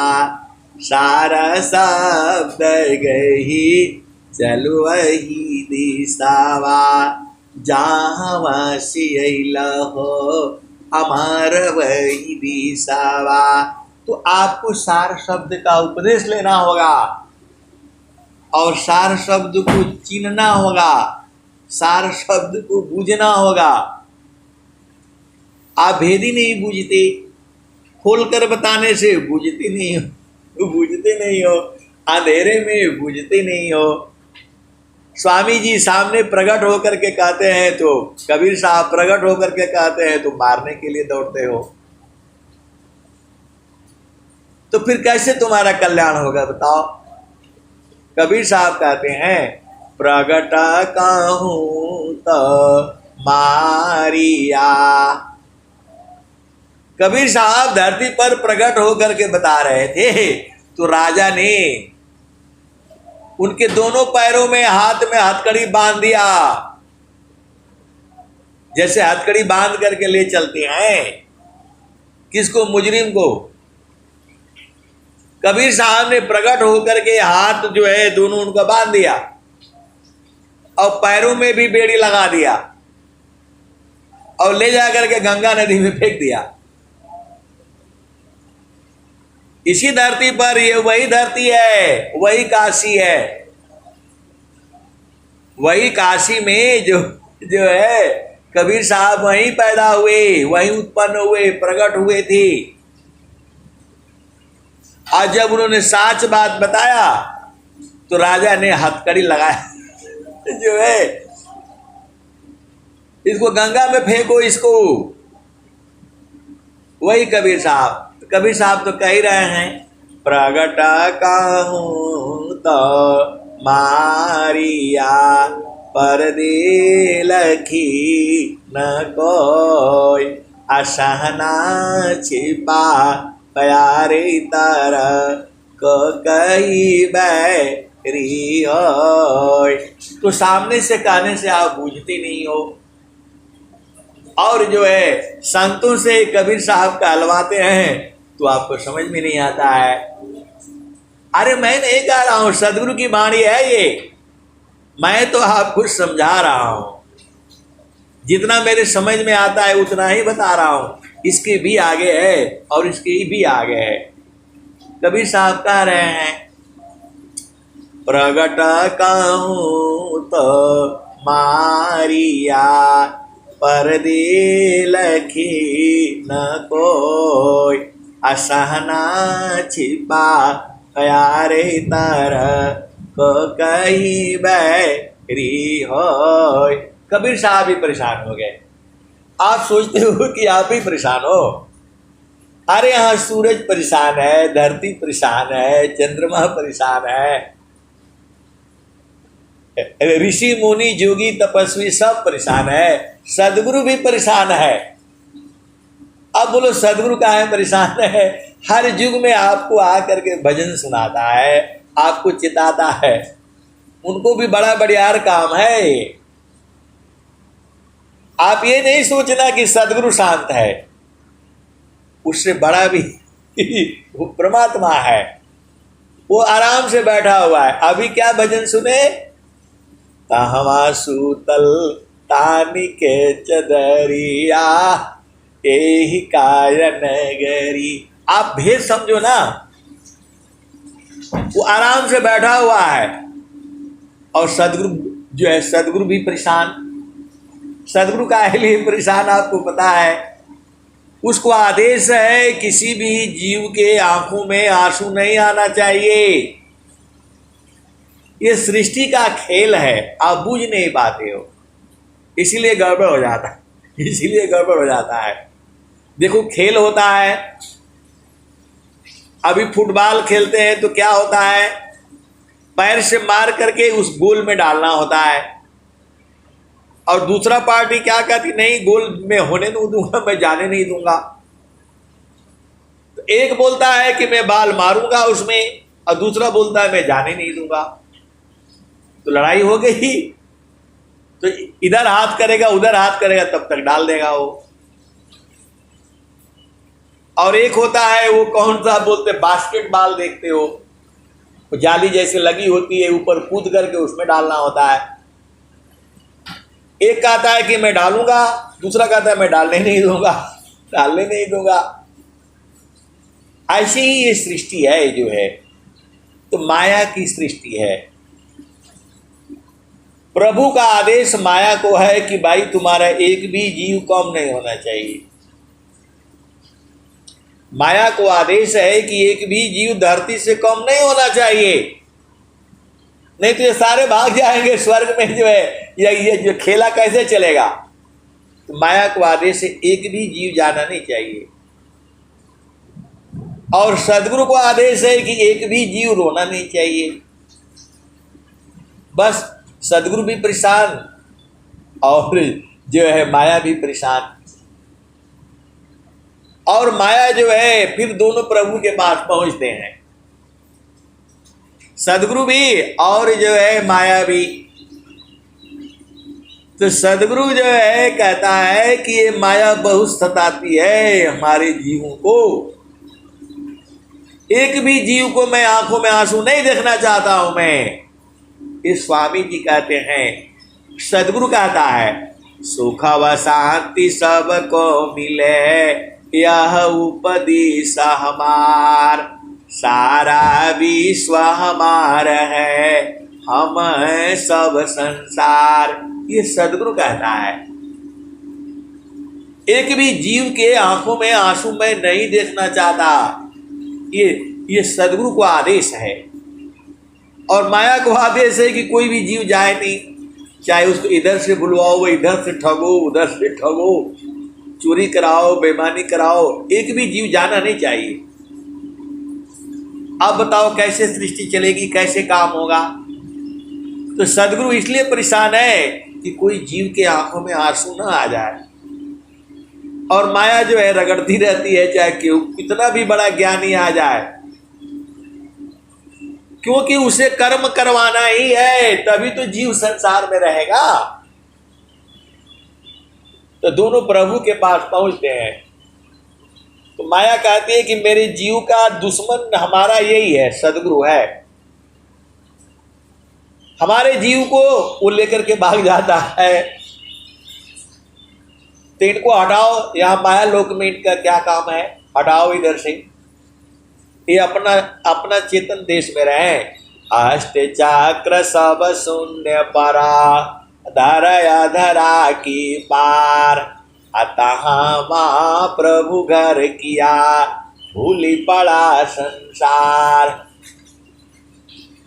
सारा शब्द गही चलु वही दिशावा, जहाँ वासी अइलह अमर वही दिशावा। तो आपको सार शब्द का उपदेश लेना होगा और सार शब्द को चिन्हना होगा, सार शब्द को बूझना होगा। आप भेदी नहीं बूझते, खोलकर बताने से बूझते नहीं हो, बूझते नहीं हो, अंधेरे में बूझते नहीं हो। स्वामी जी सामने प्रकट होकर के कहते हैं तो, कबीर साहब प्रकट होकर के कहते हैं तो मारने के लिए दौड़ते हो। तो फिर कैसे तुम्हारा कल्याण होगा बताओ? कबीर साहब कहते हैं, प्रगट कहूँ तो मारिया। कबीर साहब धरती पर प्रकट होकर के बता रहे थे तो राजा ने उनके दोनों पैरों में हाथ में हथकड़ी बांध दिया, जैसे हथकड़ी बांध करके ले चलते हैं किसको? मुजरिम को। कबीर साहब ने प्रकट होकर के हाथ जो है दोनों उनका बांध दिया और पैरों में भी बेड़ी लगा दिया और ले जाकर के गंगा नदी में फेंक दिया। इसी धरती पर, ये वही धरती है, वही काशी है। वही काशी में जो है कबीर साहब वहीं पैदा हुए, वहीं उत्पन्न हुए, प्रकट हुए थे। आज जब उन्होंने सच बात बताया तो राजा ने हथकड़ी लगाया जो है इसको गंगा में फेंको इसको। वही कबीर साहब तो कह ही रहे हैं प्रगट कहूँ तो मारिया परदे लखी न कोई असहना छिपा प्यारे तरह को कही बैरी हो। तो सामने से कहने से आप बूझते नहीं हो, और जो है संतों से कबीर साहब कहलवाते हैं तो आपको समझ में नहीं आता है। अरे मैं नहीं कह रहा हूं, सदगुरु की वाणी है ये, मैं तो आपको समझा रहा हूं, जितना मेरे समझ में आता है उतना ही बता रहा हूं। इसके भी आगे है और इसके भी आगे है। कबीर साहब कह रहे हैं, प्रगट कहूँ तो मारिया परदे लखी न कोई असहना छिपा प्यारे तरह को कही बैरी हो। कबीर साहब भी परेशान हो गए। आप सोचते हो कि आप ही परेशान हो? अरे यहाँ सूरज परेशान है, धरती परेशान है, चंद्रमा परेशान है, ऋषि मुनि जोगी तपस्वी सब परेशान है, सदगुरु भी परेशान है। अब बोलो सदगुरु काहे परेशान है? हर युग में आपको आकर के भजन सुनाता है, आपको चिताता है, उनको भी बड़ा बढ़ियार काम है। आप ये नहीं सोचना कि सदगुरु शांत है, उससे बड़ा भी वो परमात्मा है, वो आराम से बैठा हुआ है। अभी क्या भजन सुने? तहवा सूतल तानी के चदरिया एही कायन गरी। आप भेद समझो ना, वो आराम से बैठा हुआ है। और सदगुरु जो है, सदगुरु भी परेशान। सदगुरु का लिए परेशान आपको पता है, उसको आदेश है किसी भी जीव के आंखों में आंसू नहीं आना चाहिए। ये सृष्टि का खेल है, आप बूझ नहीं पाते हो, इसीलिए गड़बड़ हो जाता है, इसीलिए गड़बड़ हो जाता है। देखो खेल होता है, अभी फुटबॉल खेलते हैं तो क्या होता है, पैर से मार करके उस गोल में डालना होता है, और दूसरा पार्टी क्या कहती, नहीं गोल में होने नहीं दूंगा, मैं जाने नहीं दूंगा। तो एक बोलता है कि मैं बाल मारूंगा उसमें, और दूसरा बोलता है मैं जाने नहीं दूंगा। तो लड़ाई हो गई, तो इधर हाथ करेगा उधर हाथ करेगा, तब तक डाल देगा वो। और एक होता है वो कौन सा बोलते, बास्केटबॉल देखते हो, वो जाली जैसे लगी होती है, ऊपर कूद करके उसमें डालना होता है। एक कहता है कि मैं डालूंगा, दूसरा कहता है मैं डालने नहीं दूंगा, डालने नहीं दूंगा। ऐसी ही ये सृष्टि है जो है, तो माया की सृष्टि है। प्रभु का आदेश माया को है कि भाई तुम्हारा एक भी जीव कम नहीं होना चाहिए। माया को आदेश है कि एक भी जीव धरती से कम नहीं होना चाहिए, नहीं तो ये सारे भाग जाएंगे स्वर्ग में जो है, ये जो खेला कैसे चलेगा। तो माया को आदेश है एक भी जीव जाना नहीं चाहिए। और सदगुरु को आदेश है कि एक भी जीव रोना नहीं चाहिए। बस सदगुरु भी परेशान और जो है माया भी परेशान। और माया जो है फिर दोनों प्रभु के पास पहुंचते हैं, सदगुरु भी और जो है माया भी। तो सदगुरु जो है कहता है कि ये माया बहुत सताती है हमारे जीवों को, एक भी जीव को मैं आंखों में आंसू नहीं देखना चाहता हूं मैं। इस स्वामी जी कहते हैं, सदगुरु कहता है, सुख व शांति सबको मिले यह उपदेश हमार, सारा विश्व हमार है, हम है सब संसार। ये सदगुरु कहता है, एक भी जीव के आंखों में आंसू मैं नहीं देखना चाहता, ये सदगुरु को आदेश है। और माया को आदेश है कि कोई भी जीव जाए नहीं, चाहे उसको इधर से बुलवाओ, इधर से ठगो, उधर से ठगो, चोरी कराओ, बेईमानी कराओ, एक भी जीव जाना नहीं चाहिए। अब बताओ कैसे सृष्टि चलेगी, कैसे काम होगा। तो सदगुरु इसलिए परेशान है कि कोई जीव के आंखों में आंसू ना आ जाए। और माया जो है रगड़ती रहती है, चाहे क्यों कितना भी बड़ा ज्ञानी आ जाए, क्योंकि उसे कर्म करवाना ही है, तभी तो जीव संसार में रहेगा। तो दोनों प्रभु के पास पहुंचते हैं। तो माया कहती है कि मेरे जीव का दुश्मन हमारा यही है, सदगुरु है। हमारे जीव को वो लेकर के भाग जाता है। तो इनको हटाओ, यहाँ माया लोक में इनका क्या काम है, हटाओ इधर से, ये अपना अपना चेतन देश में रहे। अष्ट चक्र सब शून्य परा, धरया धरा की पार, अतः प्रभु घर किया, भूली पड़ा संसार।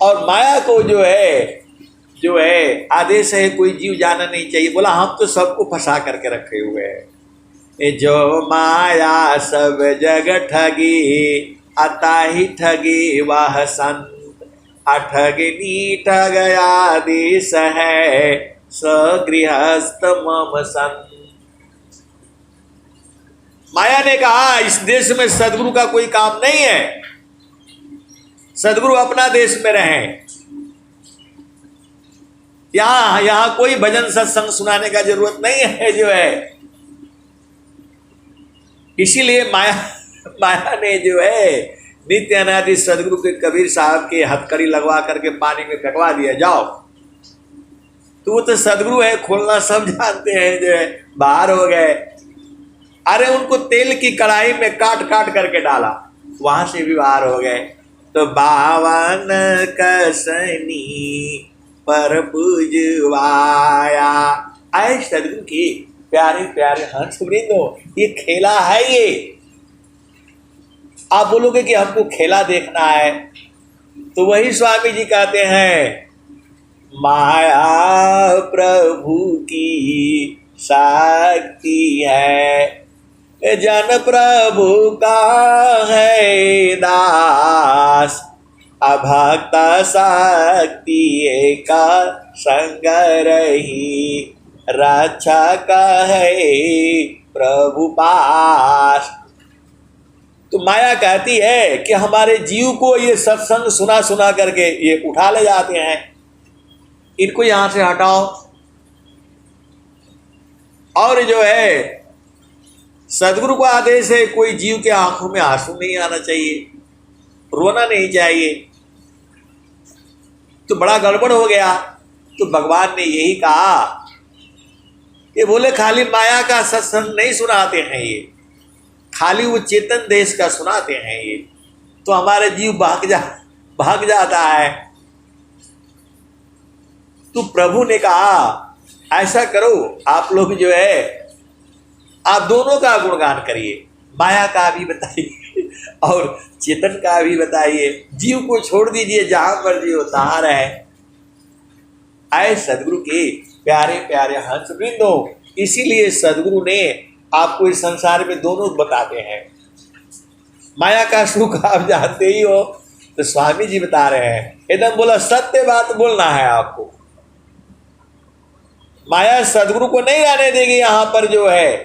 और माया को जो है आदेश है कोई जीव जाना नहीं चाहिए। बोला हम तो सबको फंसा करके रखे हुए हैं। जो माया सब जग ठगी, अता ही ठगी वह संत, अठगनी ठग आदेश है, सगृहस्थ मम संत। माया ने कहा इस देश में सदगुरु का कोई काम नहीं है, सदगुरु अपना देश में रहें। यहाँ कोई भजन सत्संग सुनाने का जरूरत नहीं है जो है। इसीलिए माया ने जो है नित्य अनादि सदगुरु के कबीर साहब के हथकड़ी लगवा करके पानी में फेंकवा दिया, जाओ। तो वो तो सदगुरु है, खोलना सब जानते हैं, जो है बाहर हो गए। अरे उनको तेल की कढ़ाई में काट काट करके डाला, वहां से भी बाहर हो गए। तो बावन कसनी पर बुझवाया। आए सदगुरु की प्यारे प्यारे हंस वृंदो, ये खेला है। ये आप बोलोगे कि हमको खेला देखना है, तो वही स्वामी जी कहते हैं माया प्रभु की शक्ति है, जन प्रभु का है दास, अभक्त शक्ति का संग रही, रक्षा का है प्रभु पास। तो माया कहती है कि हमारे जीव को ये सत्संग सुना सुना करके ये उठा ले जाते हैं, इनको यहां से हटाओ। और जो है सदगुरु का आदेश है कोई जीव के आंखों में आंसू नहीं आना चाहिए, रोना नहीं चाहिए। तो बड़ा गड़बड़ हो गया। तो भगवान ने यही कहा, ये बोले खाली माया का सत्संग नहीं सुनाते हैं, ये खाली वो चेतन देश का सुनाते हैं ये। तो हमारे जीव भाग जाता है। तो प्रभु ने कहा ऐसा करो, आप लोग जो है आप दोनों का गुणगान करिए, माया का भी बताइए और चेतन का भी बताइए। जीव को छोड़ दीजिए, जहां पर जीव तहां रहे। आए सदगुरु के प्यारे प्यारे हंस वृंदो, इसीलिए सदगुरु ने आपको इस संसार में दोनों बताते हैं। माया का सुख आप जानते ही हो, तो स्वामी जी बता रहे हैं एकदम बोला सत्य बात बोलना है आपको। माया सदगुरु को नहीं आने देगी यहां पर जो है,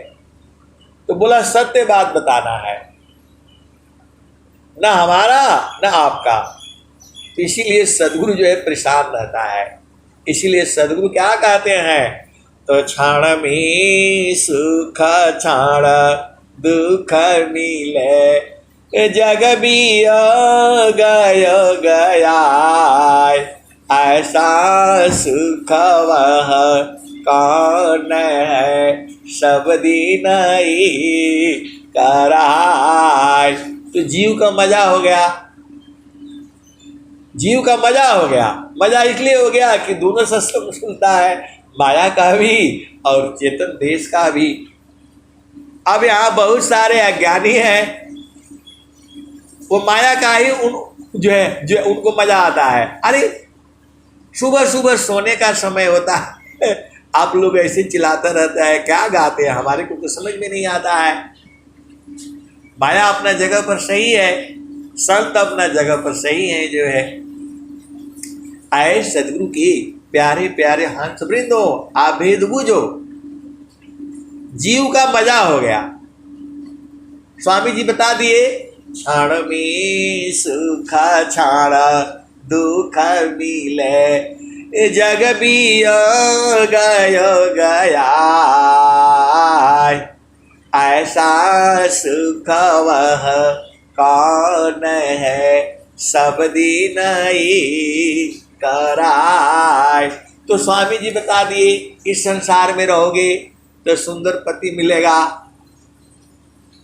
तो बोला सत्य बात बताना है, ना हमारा ना आपका। तो इसीलिए सदगुरु जो है परेशान रहता है। इसीलिए सदगुरु क्या कहते हैं, तो क्षण में सुख क्षण दुख मिले, जग भी गया ऐसा सुख वह कौन है, सब दिन ही कराय। तो जीव का मजा हो गया, जीव का मजा हो गया। मजा इसलिए हो गया कि दोनों सत्संग सुनता है, माया का भी और चेतन देश का भी। अब यहाँ बहुत सारे अज्ञानी हैं, वो माया का ही जो है उनको मजा आता है। अरे सुबह सुबह सोने का समय होता है, आप लोग ऐसे चिल्लाता रहता है, क्या गाते हैं, हमारे को तो समझ में नहीं आता है। माया अपना जगह पर सही है, संत अपना जगह पर सही है जो है। आए सदगुरु के प्यारे प्यारे हंस वृंदो, आप भेद बूझो, जीव का मजा हो गया। स्वामी जी बता दिए, क्षण में सुख क्षण दुख मिले, जग बियो गयो गया, ऐसा सुख वह कौन है, सब दिन ही कराए। तो स्वामी जी बता दिए, इस संसार में रहोगे तो सुंदर पति मिलेगा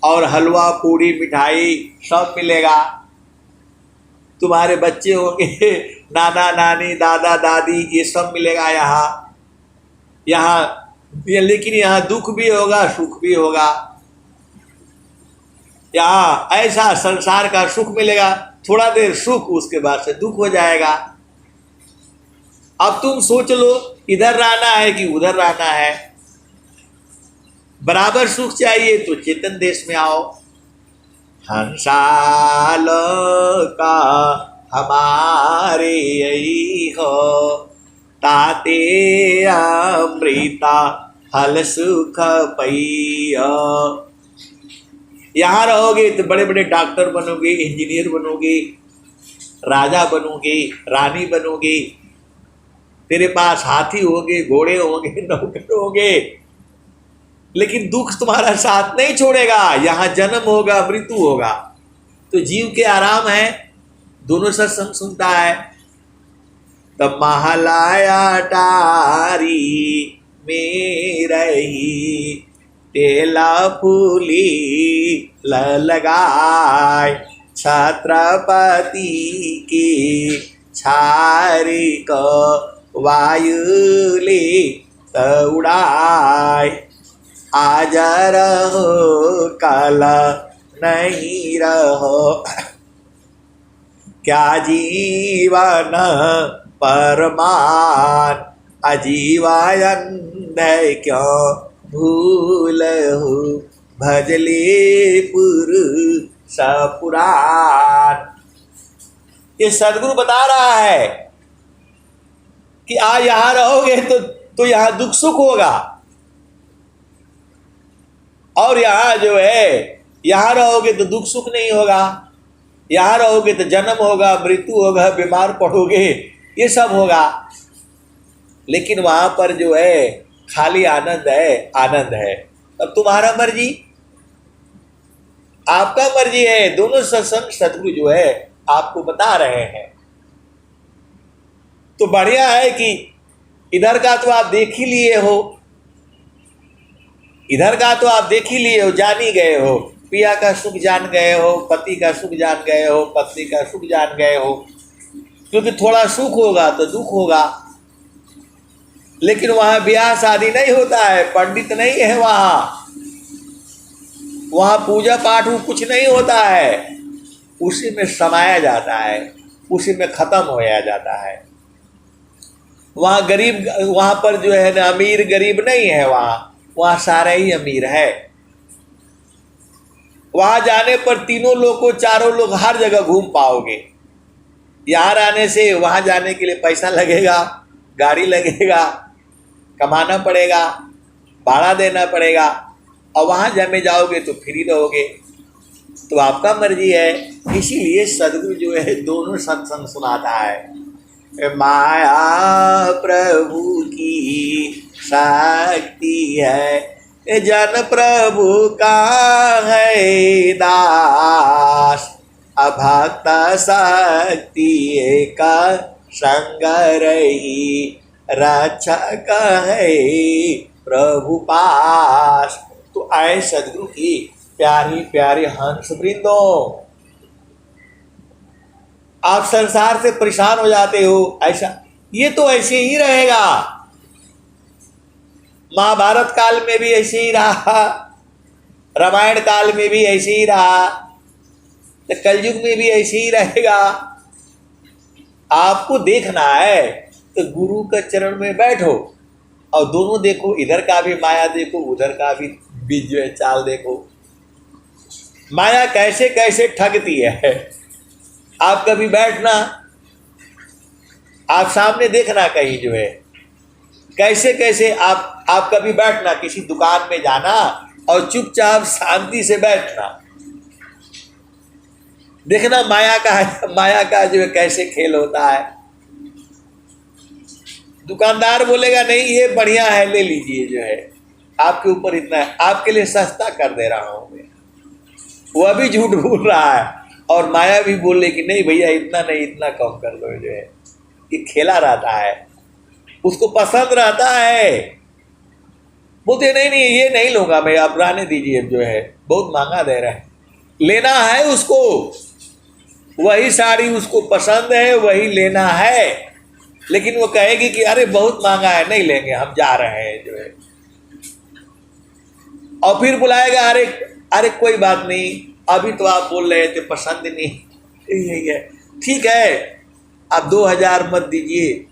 और हलवा पूड़ी मिठाई सब मिलेगा। तुम्हारे बच्चे होंगे, नाना नानी दादा दादी, ये सब मिलेगा यहाँ। लेकिन यहाँ दुख भी होगा सुख भी होगा। यहाँ ऐसा संसार का सुख मिलेगा, थोड़ा देर सुख, उसके बाद से दुख हो जाएगा। अब तुम सोच लो, इधर रहना है कि उधर रहना है। बराबर सुख चाहिए तो चेतन देश में आओ। हंसाल का हमारे यही हो, ताते अमृता हल सुख पैया। यहाँ रहोगे तो बड़े बड़े डॉक्टर बनोगे, इंजीनियर बनोगे, राजा बनोगे, रानी बनोगे, तेरे पास हाथी होंगे, घोड़े होंगे, नौकर होंगे, लेकिन दुख तुम्हारा साथ नहीं छोड़ेगा। यहाँ जन्म होगा, मृत्यु होगा। तो जीव के आराम है, दोनों सत्संग सुनता है। तब महलाया टारी में रही, तेला फूली लगाए, छत्रपति की छारी को वायुली उड़ाए। आज रहो कल नहीं रहो, क्या जीवन परमान, अजीवायन क्यों भूल हो, भजले पुरुष पुराण। ये सदगुरु बता रहा है कि आज यहाँ रहोगे तो यहाँ दुख सुख होगा, और यहाँ जो है, यहाँ रहोगे तो दुख सुख नहीं होगा। यहाँ रहोगे तो जन्म होगा, मृत्यु होगा, बीमार पड़ोगे, ये सब होगा। लेकिन वहाँ पर जो है खाली आनंद है, आनंद है। अब तुम्हारा मर्जी, आपका मर्जी है। दोनों सत्संग सदगुरु जो है आपको बता रहे हैं। तो बढ़िया है कि इधर का तो आप देख ही लिए हो, इधर का तो आप देख ही लिए हो, जान ही गए हो। पिया का सुख जान गए हो, पति का सुख जान गए हो, पत्नी का सुख जान गए हो। क्योंकि थोड़ा सुख होगा तो दुख होगा। लेकिन वहाँ ब्याह शादी नहीं होता है, पंडित नहीं है वहाँ पूजा पाठ कुछ नहीं होता है। उसी में समाया जाता है, उसी में खत्म होया जाता है। वहाँ गरीब, वहाँ पर जो है ना अमीर गरीब नहीं है, वहाँ सारे ही अमीर है। वहाँ जाने पर तीनों लोग को, चारों लोग हर जगह घूम पाओगे। यहाँ रहने से वहाँ जाने के लिए पैसा लगेगा, गाड़ी लगेगा, कमाना पड़ेगा, भाड़ा देना पड़ेगा। और वहाँ जब जाओगे तो फ्री रहोगे। तो आपका मर्जी है। इसीलिए सदगुरु जो है दोनों सत्संग सुनाता है। माया प्रभु की शक्ति है, जन प्रभु का है दास, अभक्त शक्ति एक संग रही, रक्षक है प्रभु पास। तो आए सदगुरु की प्यारी प्यारे हंस वृंदों, आप संसार से परेशान हो जाते हो, ऐसा ये तो ऐसे ही रहेगा। महाभारत काल में भी ऐसे ही रहा, रामायण काल में भी ऐसे ही रहा, तो कलयुग में भी ऐसे ही रहेगा। आपको देखना है तो गुरु के चरण में बैठो और दोनों देखो, इधर का भी माया देखो, उधर का भी जो है चाल देखो। माया कैसे कैसे ठगती है। आप कभी बैठना, आप सामने देखना कहीं जो है कैसे कैसे आप कभी बैठना, किसी दुकान में जाना और चुपचाप शांति से बैठना, देखना माया का जो है कैसे खेल होता है। दुकानदार बोलेगा नहीं ये बढ़िया है ले लीजिए, जो है आपके ऊपर इतना है, आपके लिए सस्ता कर दे रहा हूं मैं, वह भी झूठ बोल रहा है और माया भी बोले कि नहीं भैया इतना नहीं, इतना कम कर दो, जो है ये खेला रहता है, उसको पसंद रहता है। बोलते नहीं नहीं ये नहीं लूंगा मैं, आप रहने दीजिए, जो है बहुत महंगा दे रहा है, लेना है उसको, वही साड़ी उसको पसंद है, वही लेना है, लेकिन वो कहेगी कि अरे बहुत महंगा है नहीं लेंगे, हम जा रहे हैं, जो है और फिर बुलाएगा, अरे अरे कोई बात नहीं, अभी तो आप बोल रहे थे पसंद नहीं, यही है, ठीक है आप 2000 मत दीजिए,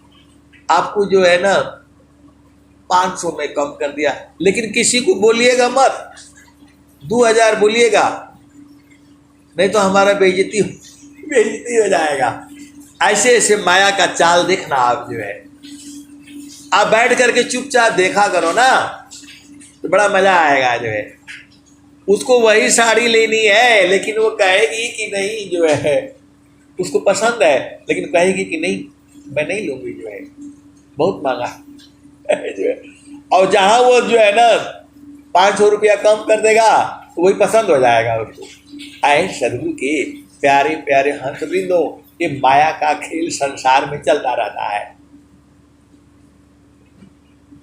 आपको जो है ना 500 में कम कर दिया, लेकिन किसी को बोलिएगा मत, 2000 बोलिएगा, नहीं तो हमारा बेइज्जती हो जाएगा। ऐसे ऐसे माया का चाल देखना आप, जो है आप बैठ करके चुपचाप देखा करो ना, तो बड़ा मजा आएगा, जो है उसको वही साड़ी लेनी है, लेकिन वो कहेगी कि नहीं, जो है उसको पसंद है, लेकिन कहेगी कि नहीं मैं नहीं लूंगी, जो है बहुत महंगा जो है, और जहां वो जो है ना 500 रुपया कम कर देगा तो वही पसंद हो जाएगा उसको। आए सदगुरु के प्यारे प्यारे हंस वृंदों, ये माया का खेल संसार में चलता रहता है,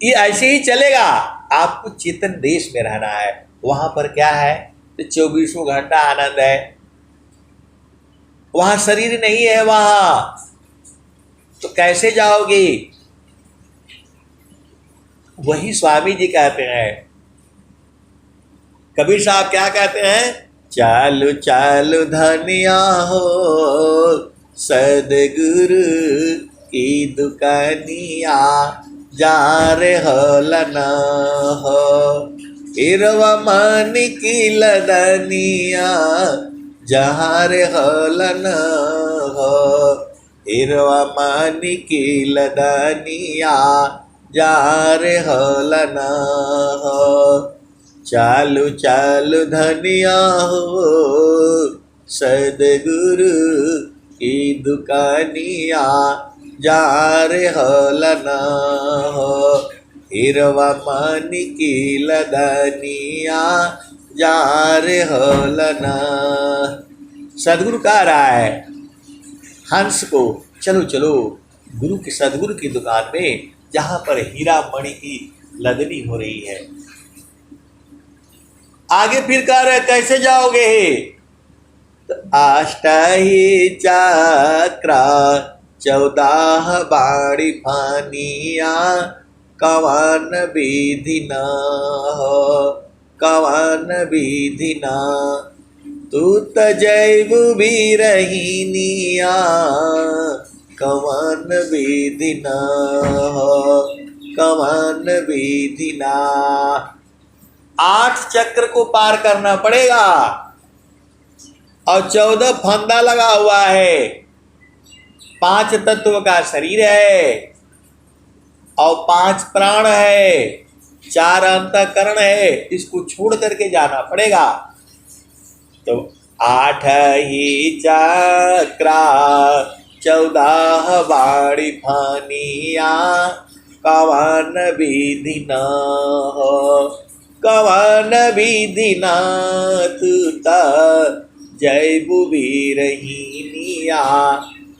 ये ऐसे ही चलेगा। आपको चेतन देश में रहना है, वहां पर क्या है तो 24 घंटा आनंद है, वहां शरीर नहीं है, वहां तो कैसे जाओगे? वही स्वामी जी कहते हैं, कबीर साहब क्या कहते हैं, चालू चालू धनिया हो सदगुरु की दुकानिया, जा रे हलना हो हिरवा मन की लदनिया, जहाँ रे हलना हो हिरवा मन की लदनिया, जा रे हलना हो। चालू चालू धनिया हो सदगुरु की दुकानिया, जा रे हलना हो हिरवा मन की लदनिया, जा रे हलना। सदगुरु कह रहा है हंस को, चलो चलो गुरु की सदगुरु की दुकान में, जहाँ पर हीरा मणि की लदनी हो रही है। आगे फिर कह रहे कैसे जाओगे, तो अष्टही चक्रा 14 बाड़ी फानिया, कवन विधि न हो कवन विधि न, तू तजैबु बिरहिनिया, कवन विधि न हो कवन विधि न। 8 चक्र को पार करना पड़ेगा और 14 फंदा लगा हुआ है, 5 तत्व का शरीर है और 5 प्राण है, 4 अंतःकरण है, इसको छोड़ करके जाना पड़ेगा। तो 8 ही चक्रा 14 बाड़ी फानिया, कवन विधि न हो कवन विधि न, तू जैबु बिरहिनिया,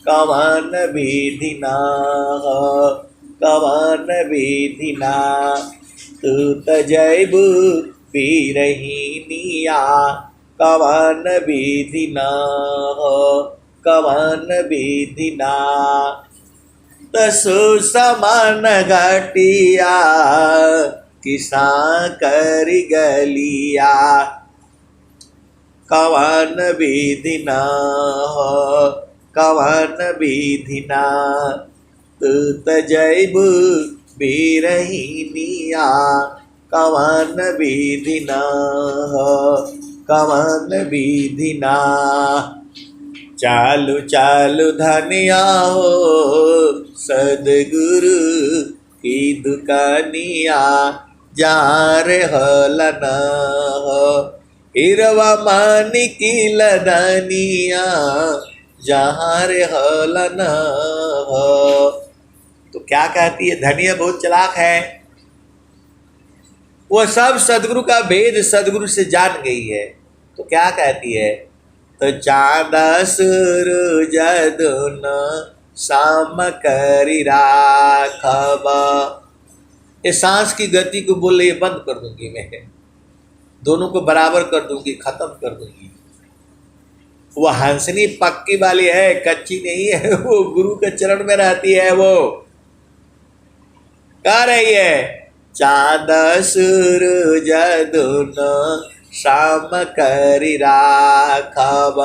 कवन विधि न हो कवन विधि न, तू जैबु बिरहिनिया, कवन विधि न हो कवन विधि न। तसु समान घटिया किसा करि गलिया, कवन विधि न हो कवन विधि न, तू तजैबु बिरहिनिया, कवन विधि न हो कवन विधि न। चालू चालू धनिया हो सदगुरु की दुकानिया, जहाँ रे हलन हो हिरवा मानी की लदनिया, जहाँ रे हलन हो। तो क्या कहती है, धनिया बहुत चालाक है, वो सब सदगुरु का भेद सदगुरु से जान गई है। तो क्या कहती है, तो चाँद सूरज दोनों शाम करी राखब। ये सांस की गति को बोले ये बंद कर दूंगी मैं, दोनों को बराबर कर दूंगी, खत्म कर दूंगी। वो हंसनी पक्की वाली है, कच्ची नहीं है, वो गुरु के चरण में रहती है। वो कह रही है, चाँद सूरज दोनों शाम करी राखब,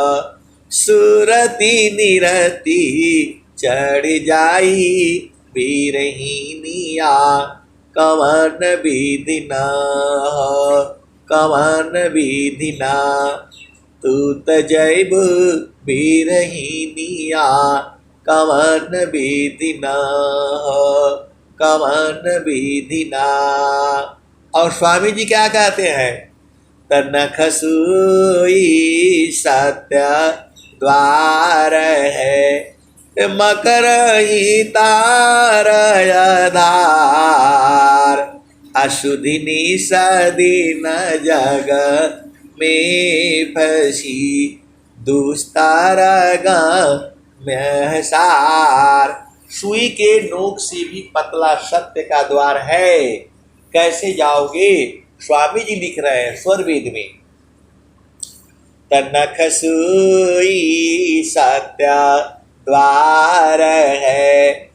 सुरती निरती चढ़ जाई बीरहीनिया, कवन विधि न हो कवन विधि न, तू तजैब बीरहीनिया, कवन विधि न हो कवन विधि न। और स्वामी जी क्या कहते हैं, तनख सुई सत्य द्वार है, मकर ही तार आधार, अशुधिनी सदीन जग में फंसी, दुस्तारगा में सार। सुई के नोक से भी पतला सत्य का द्वार है, कैसे जाओगे? स्वामी जी लिख रहे हैं स्वरवेद में, तनख सुई सत्य द्वार है,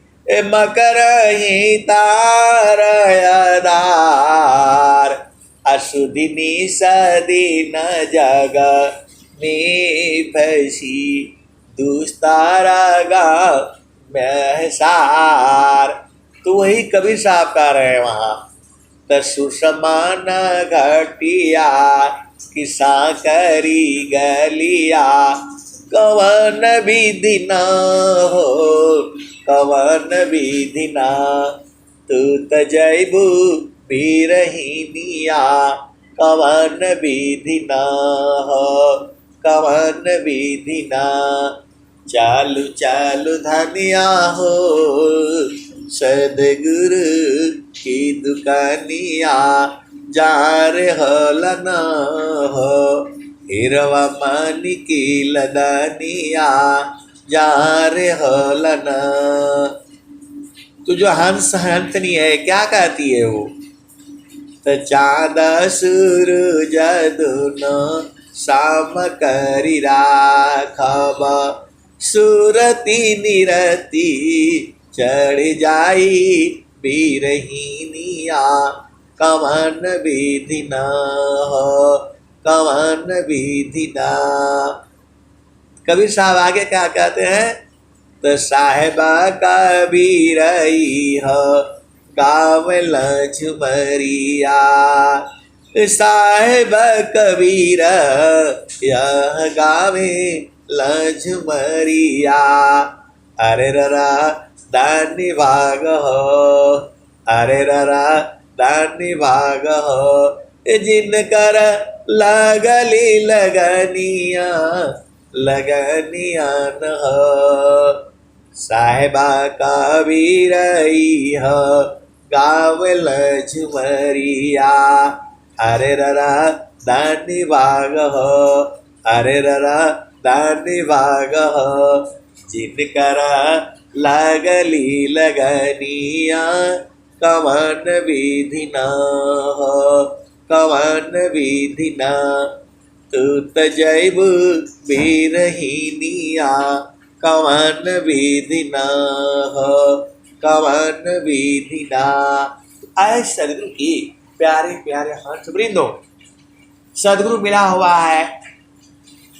मकर ही तार आधार, अशुधिनी सदीन जग में फंसी, दुस्तारगा में सार। तो वही कबीर साहब कह रहे हैं वहाँ, सुषमान घटिया किसा करी गलिया, कवन विधि न हो कवन विधि न, तू तजैबू बीरहीनिया, कवन विधि न हो कवन विधि न। चालू चालू धनिया हो सदगुरु की दुकानिया, जहाँ रे हलन हो हिरवा मानी की लदनिया, जहाँ रे हलन। तो जो हंस हंसनी है क्या कहती है वो, तो चाँद सूरज दोनों शाम करी राखब, सुरती निरती चढ़ जाई बीरहीनिया, कवन विधि न हो कवन विधि न। कबीर साहब आगे क्या कहते हैं, तो साहेबा कबीर हो गावल झुमरिया, साहेब कबीर यह गावे लझुमरिया, अरे ररा दानी भाग हो अरे ररा दानी भाग हो, जिनकर लगली लगनिया लगनिया न हो, साहेबा कबीर हो गावल झुमरिया, अरे ररा दानी भाग हो अरे ररा दानी भाग हो, जिनकर लगली लगनिया, कवन विधि न हो कवन विधि न, तू तजैब बीरहीनिया, कवन विधि न हो कवन विधि न। आए सदगुरु की प्यारे प्यारे हंस वृंदों, सदगुरु मिला हुआ है,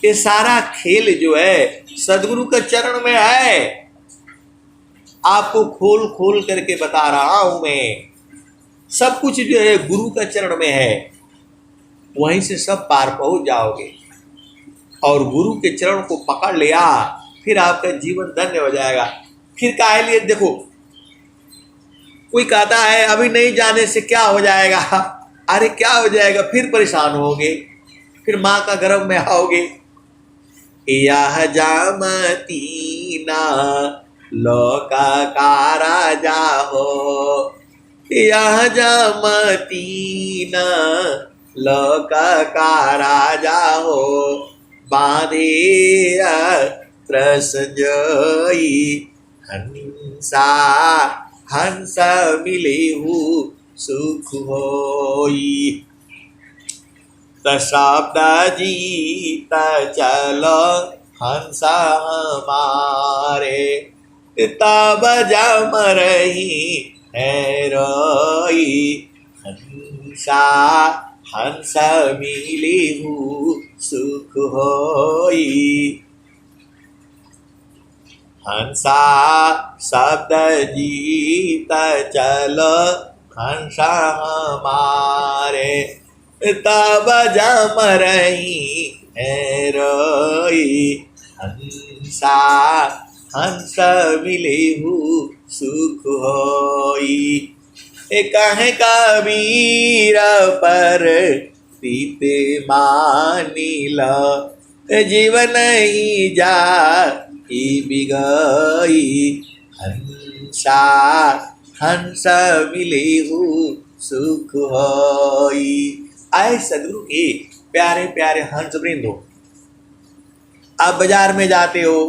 ये सारा खेल जो है सदगुरु के चरण में है। आपको खोल खोल करके बता रहा हूं मैं, सब कुछ जो है गुरु के चरण में है, वहीं से सब पार पहुंच जाओगे। और गुरु के चरण को पकड़ लिया, फिर आपका जीवन धन्य हो जाएगा। फिर काहे लिए, देखो कोई कहता है अभी नहीं जाने से क्या हो जाएगा, अरे क्या हो जाएगा, फिर परेशान होगे, फिर माँ का गर्भ में आओगे। यह जामती ना लोका का राजा हो, यह जामती ना लोका का राजा हो, बांधे त्रसंजोई हंसा हंस मिलेहु सुख होई। शब्द जीत चलो हंस हमारे, तब जम रही है रोई, हंसा हंस मिलेहु सुख होई। हंसा शब्द जीत चलो हंस हमारे, तब जम रही है रोई, हंसा हंस मिलेहु सुख होई। कहे कबीर पर प्रीत मानिल, जीवन ही जा बिगई, हंसा हंस मिलेहु सुख होई। आए सदगुरु के प्यारे प्यारे हंस वृंद हो, आप बाजार में जाते हो,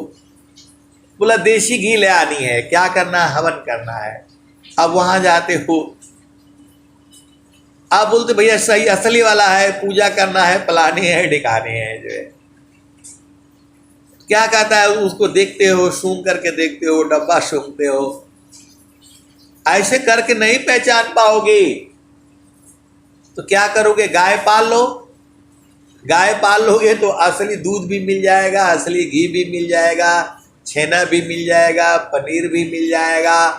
बोला देसी घी ले आनी है, क्या करना है, हवन करना है। अब वहां जाते हो, आप बोलते भैया सही असली वाला है, पूजा करना है, पलाने हैं, ढिकाने हैं, जो है क्या कहता है, उसको देखते हो, सूंघ करके देखते हो, डब्बा सूंघते हो, ऐसे करके नहीं पहचान पाओगे। तो क्या करोगे, गाय पाल लो, गाय पाल लोगे तो असली दूध भी मिल जाएगा, असली घी भी मिल जाएगा, छेना भी मिल जाएगा, पनीर भी मिल जाएगा,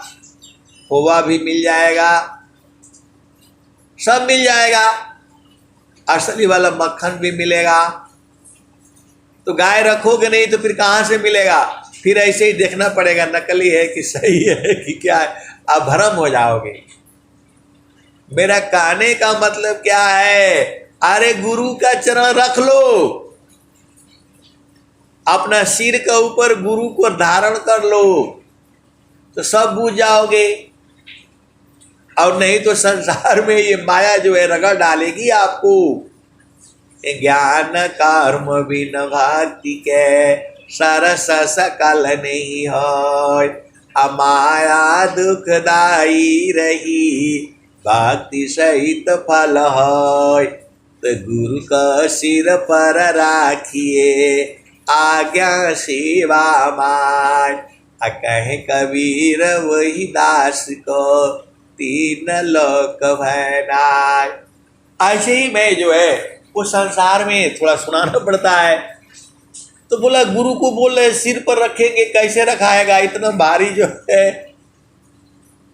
खोवा भी मिल जाएगा, सब मिल जाएगा, असली वाला मक्खन भी मिलेगा। तो गाय रखोगे नहीं तो फिर कहाँ से मिलेगा, फिर ऐसे ही देखना पड़ेगा नकली है कि सही है कि क्या है, आप भ्रम हो जाओगे। मेरा कहने का मतलब क्या है, अरे गुरु का चरण रख लो, अपना सिर के ऊपर गुरु को धारण कर लो, तो सब बूझ जाओगे। और नहीं तो संसार में ये माया जो है रगड़ डालेगी आपको। ज्ञान कर्म बिन भक्ति के सरस सकल नहीं होय, अमाया दुखदाई रही भक्ति सहित फल होय। तो गुरु का सिर पर राखिए आज्ञा सेवा माय, कहे कबीर वही दास को तीन लोक भयनाय। ऐसे ही मैं जो है वो संसार में थोड़ा सुनाना पड़ता है। तो बोला गुरु को बोल रहे सिर पर रखेंगे, कैसे रखाएगा इतना भारी जो है।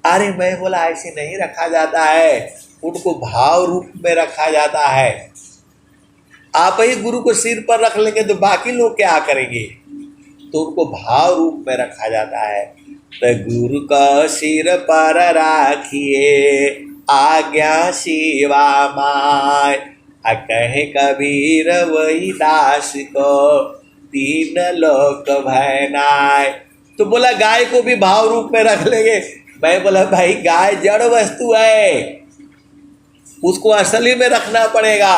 अरे मैं बोला ऐसे नहीं रखा जाता है, उनको भाव रूप में रखा जाता है। आप ही गुरु को सिर पर रख लेंगे तो बाकी लोग क्या करेंगे, तो उनको भाव रूप में रखा जाता है। तो गुरु का सिर पर राखिए आज्ञा सेवा माय, कहे कबीर वही दास को तीन लोक भयनाय। तो बोला गाय को भी भाव रूप में रख लेंगे। मैं बोला भाई गाय जड़ वस्तु है, उसको असली में रखना पड़ेगा।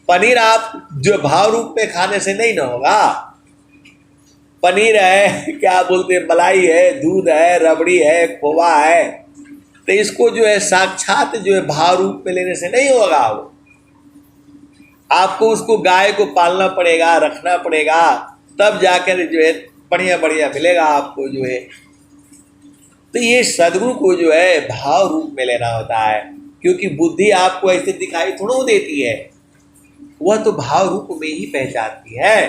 पनीर आप जो भाव रूप में खाने से नहीं ना होगा। पनीर है, क्या बोलते हैं, मलाई है, दूध है, रबड़ी है, खोवा है, तो इसको जो है साक्षात जो है भाव रूप में लेने से नहीं होगा। वो आपको उसको गाय को पालना पड़ेगा, रखना पड़ेगा, तब जाकर जो है बढ़िया बढ़िया मिलेगा आपको जो है। तो ये सदगुरु को जो है भाव रूप में लेना होता है, क्योंकि बुद्धि आपको ऐसे दिखाई थोड़ा देती है, वह तो भाव रूप में ही पहचानती है।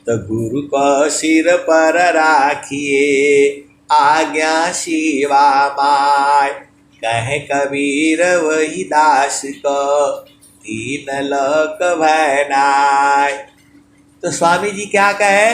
तो गुरु को सिर पर राखिए आज्ञा सेवा माय, कहे कबीर वही दास को तीन लोक भय नाय। तो स्वामी जी क्या कहे,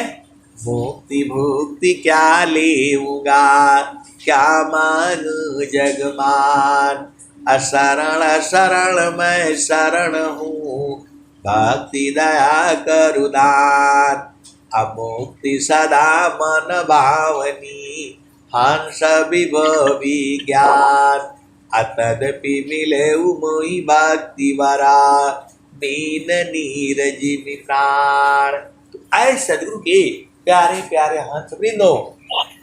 मुक्ति भुक्ति क्या लेऊंगा, क्या मानू जगमान। अशरण शरण मैं शरण हूँ, भक्ति दया करु दान। अमुक्ति सदा मन भावनी, हंस विभवी ज्ञान। अतदपि मिले मोहि भक्ति बरा, मीन नीरज प्राण। तो आए सदगुरु के प्यारे प्यारे हंस वृंदो,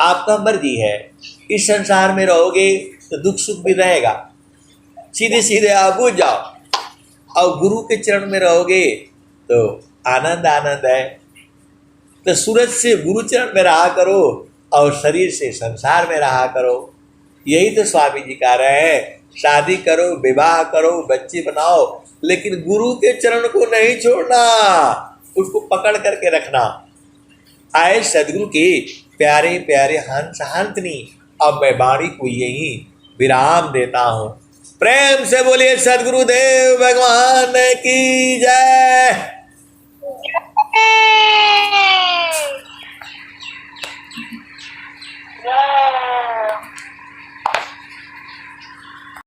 आपका मर्जी है, इस संसार में रहोगे तो दुख सुख भी रहेगा, सीधे सीधे आप बुझ जाओ। और गुरु के चरण में रहोगे तो आनंद आनंद है। तो सूरज से गुरु चरण में रहा करो और शरीर से संसार में रहा करो। यही तो स्वामी जी कह रहे हैं, शादी करो, विवाह करो, बच्चे बनाओ, लेकिन गुरु के चरण को नहीं छोड़ना, उसको पकड़ करके रखना। आए सदगुरु के प्यारे प्यारे हंस हंसनी, अब मैं वाणी को यही विराम देता हूँ। प्रेम से बोलिए सदगुरुदेव भगवान की जय।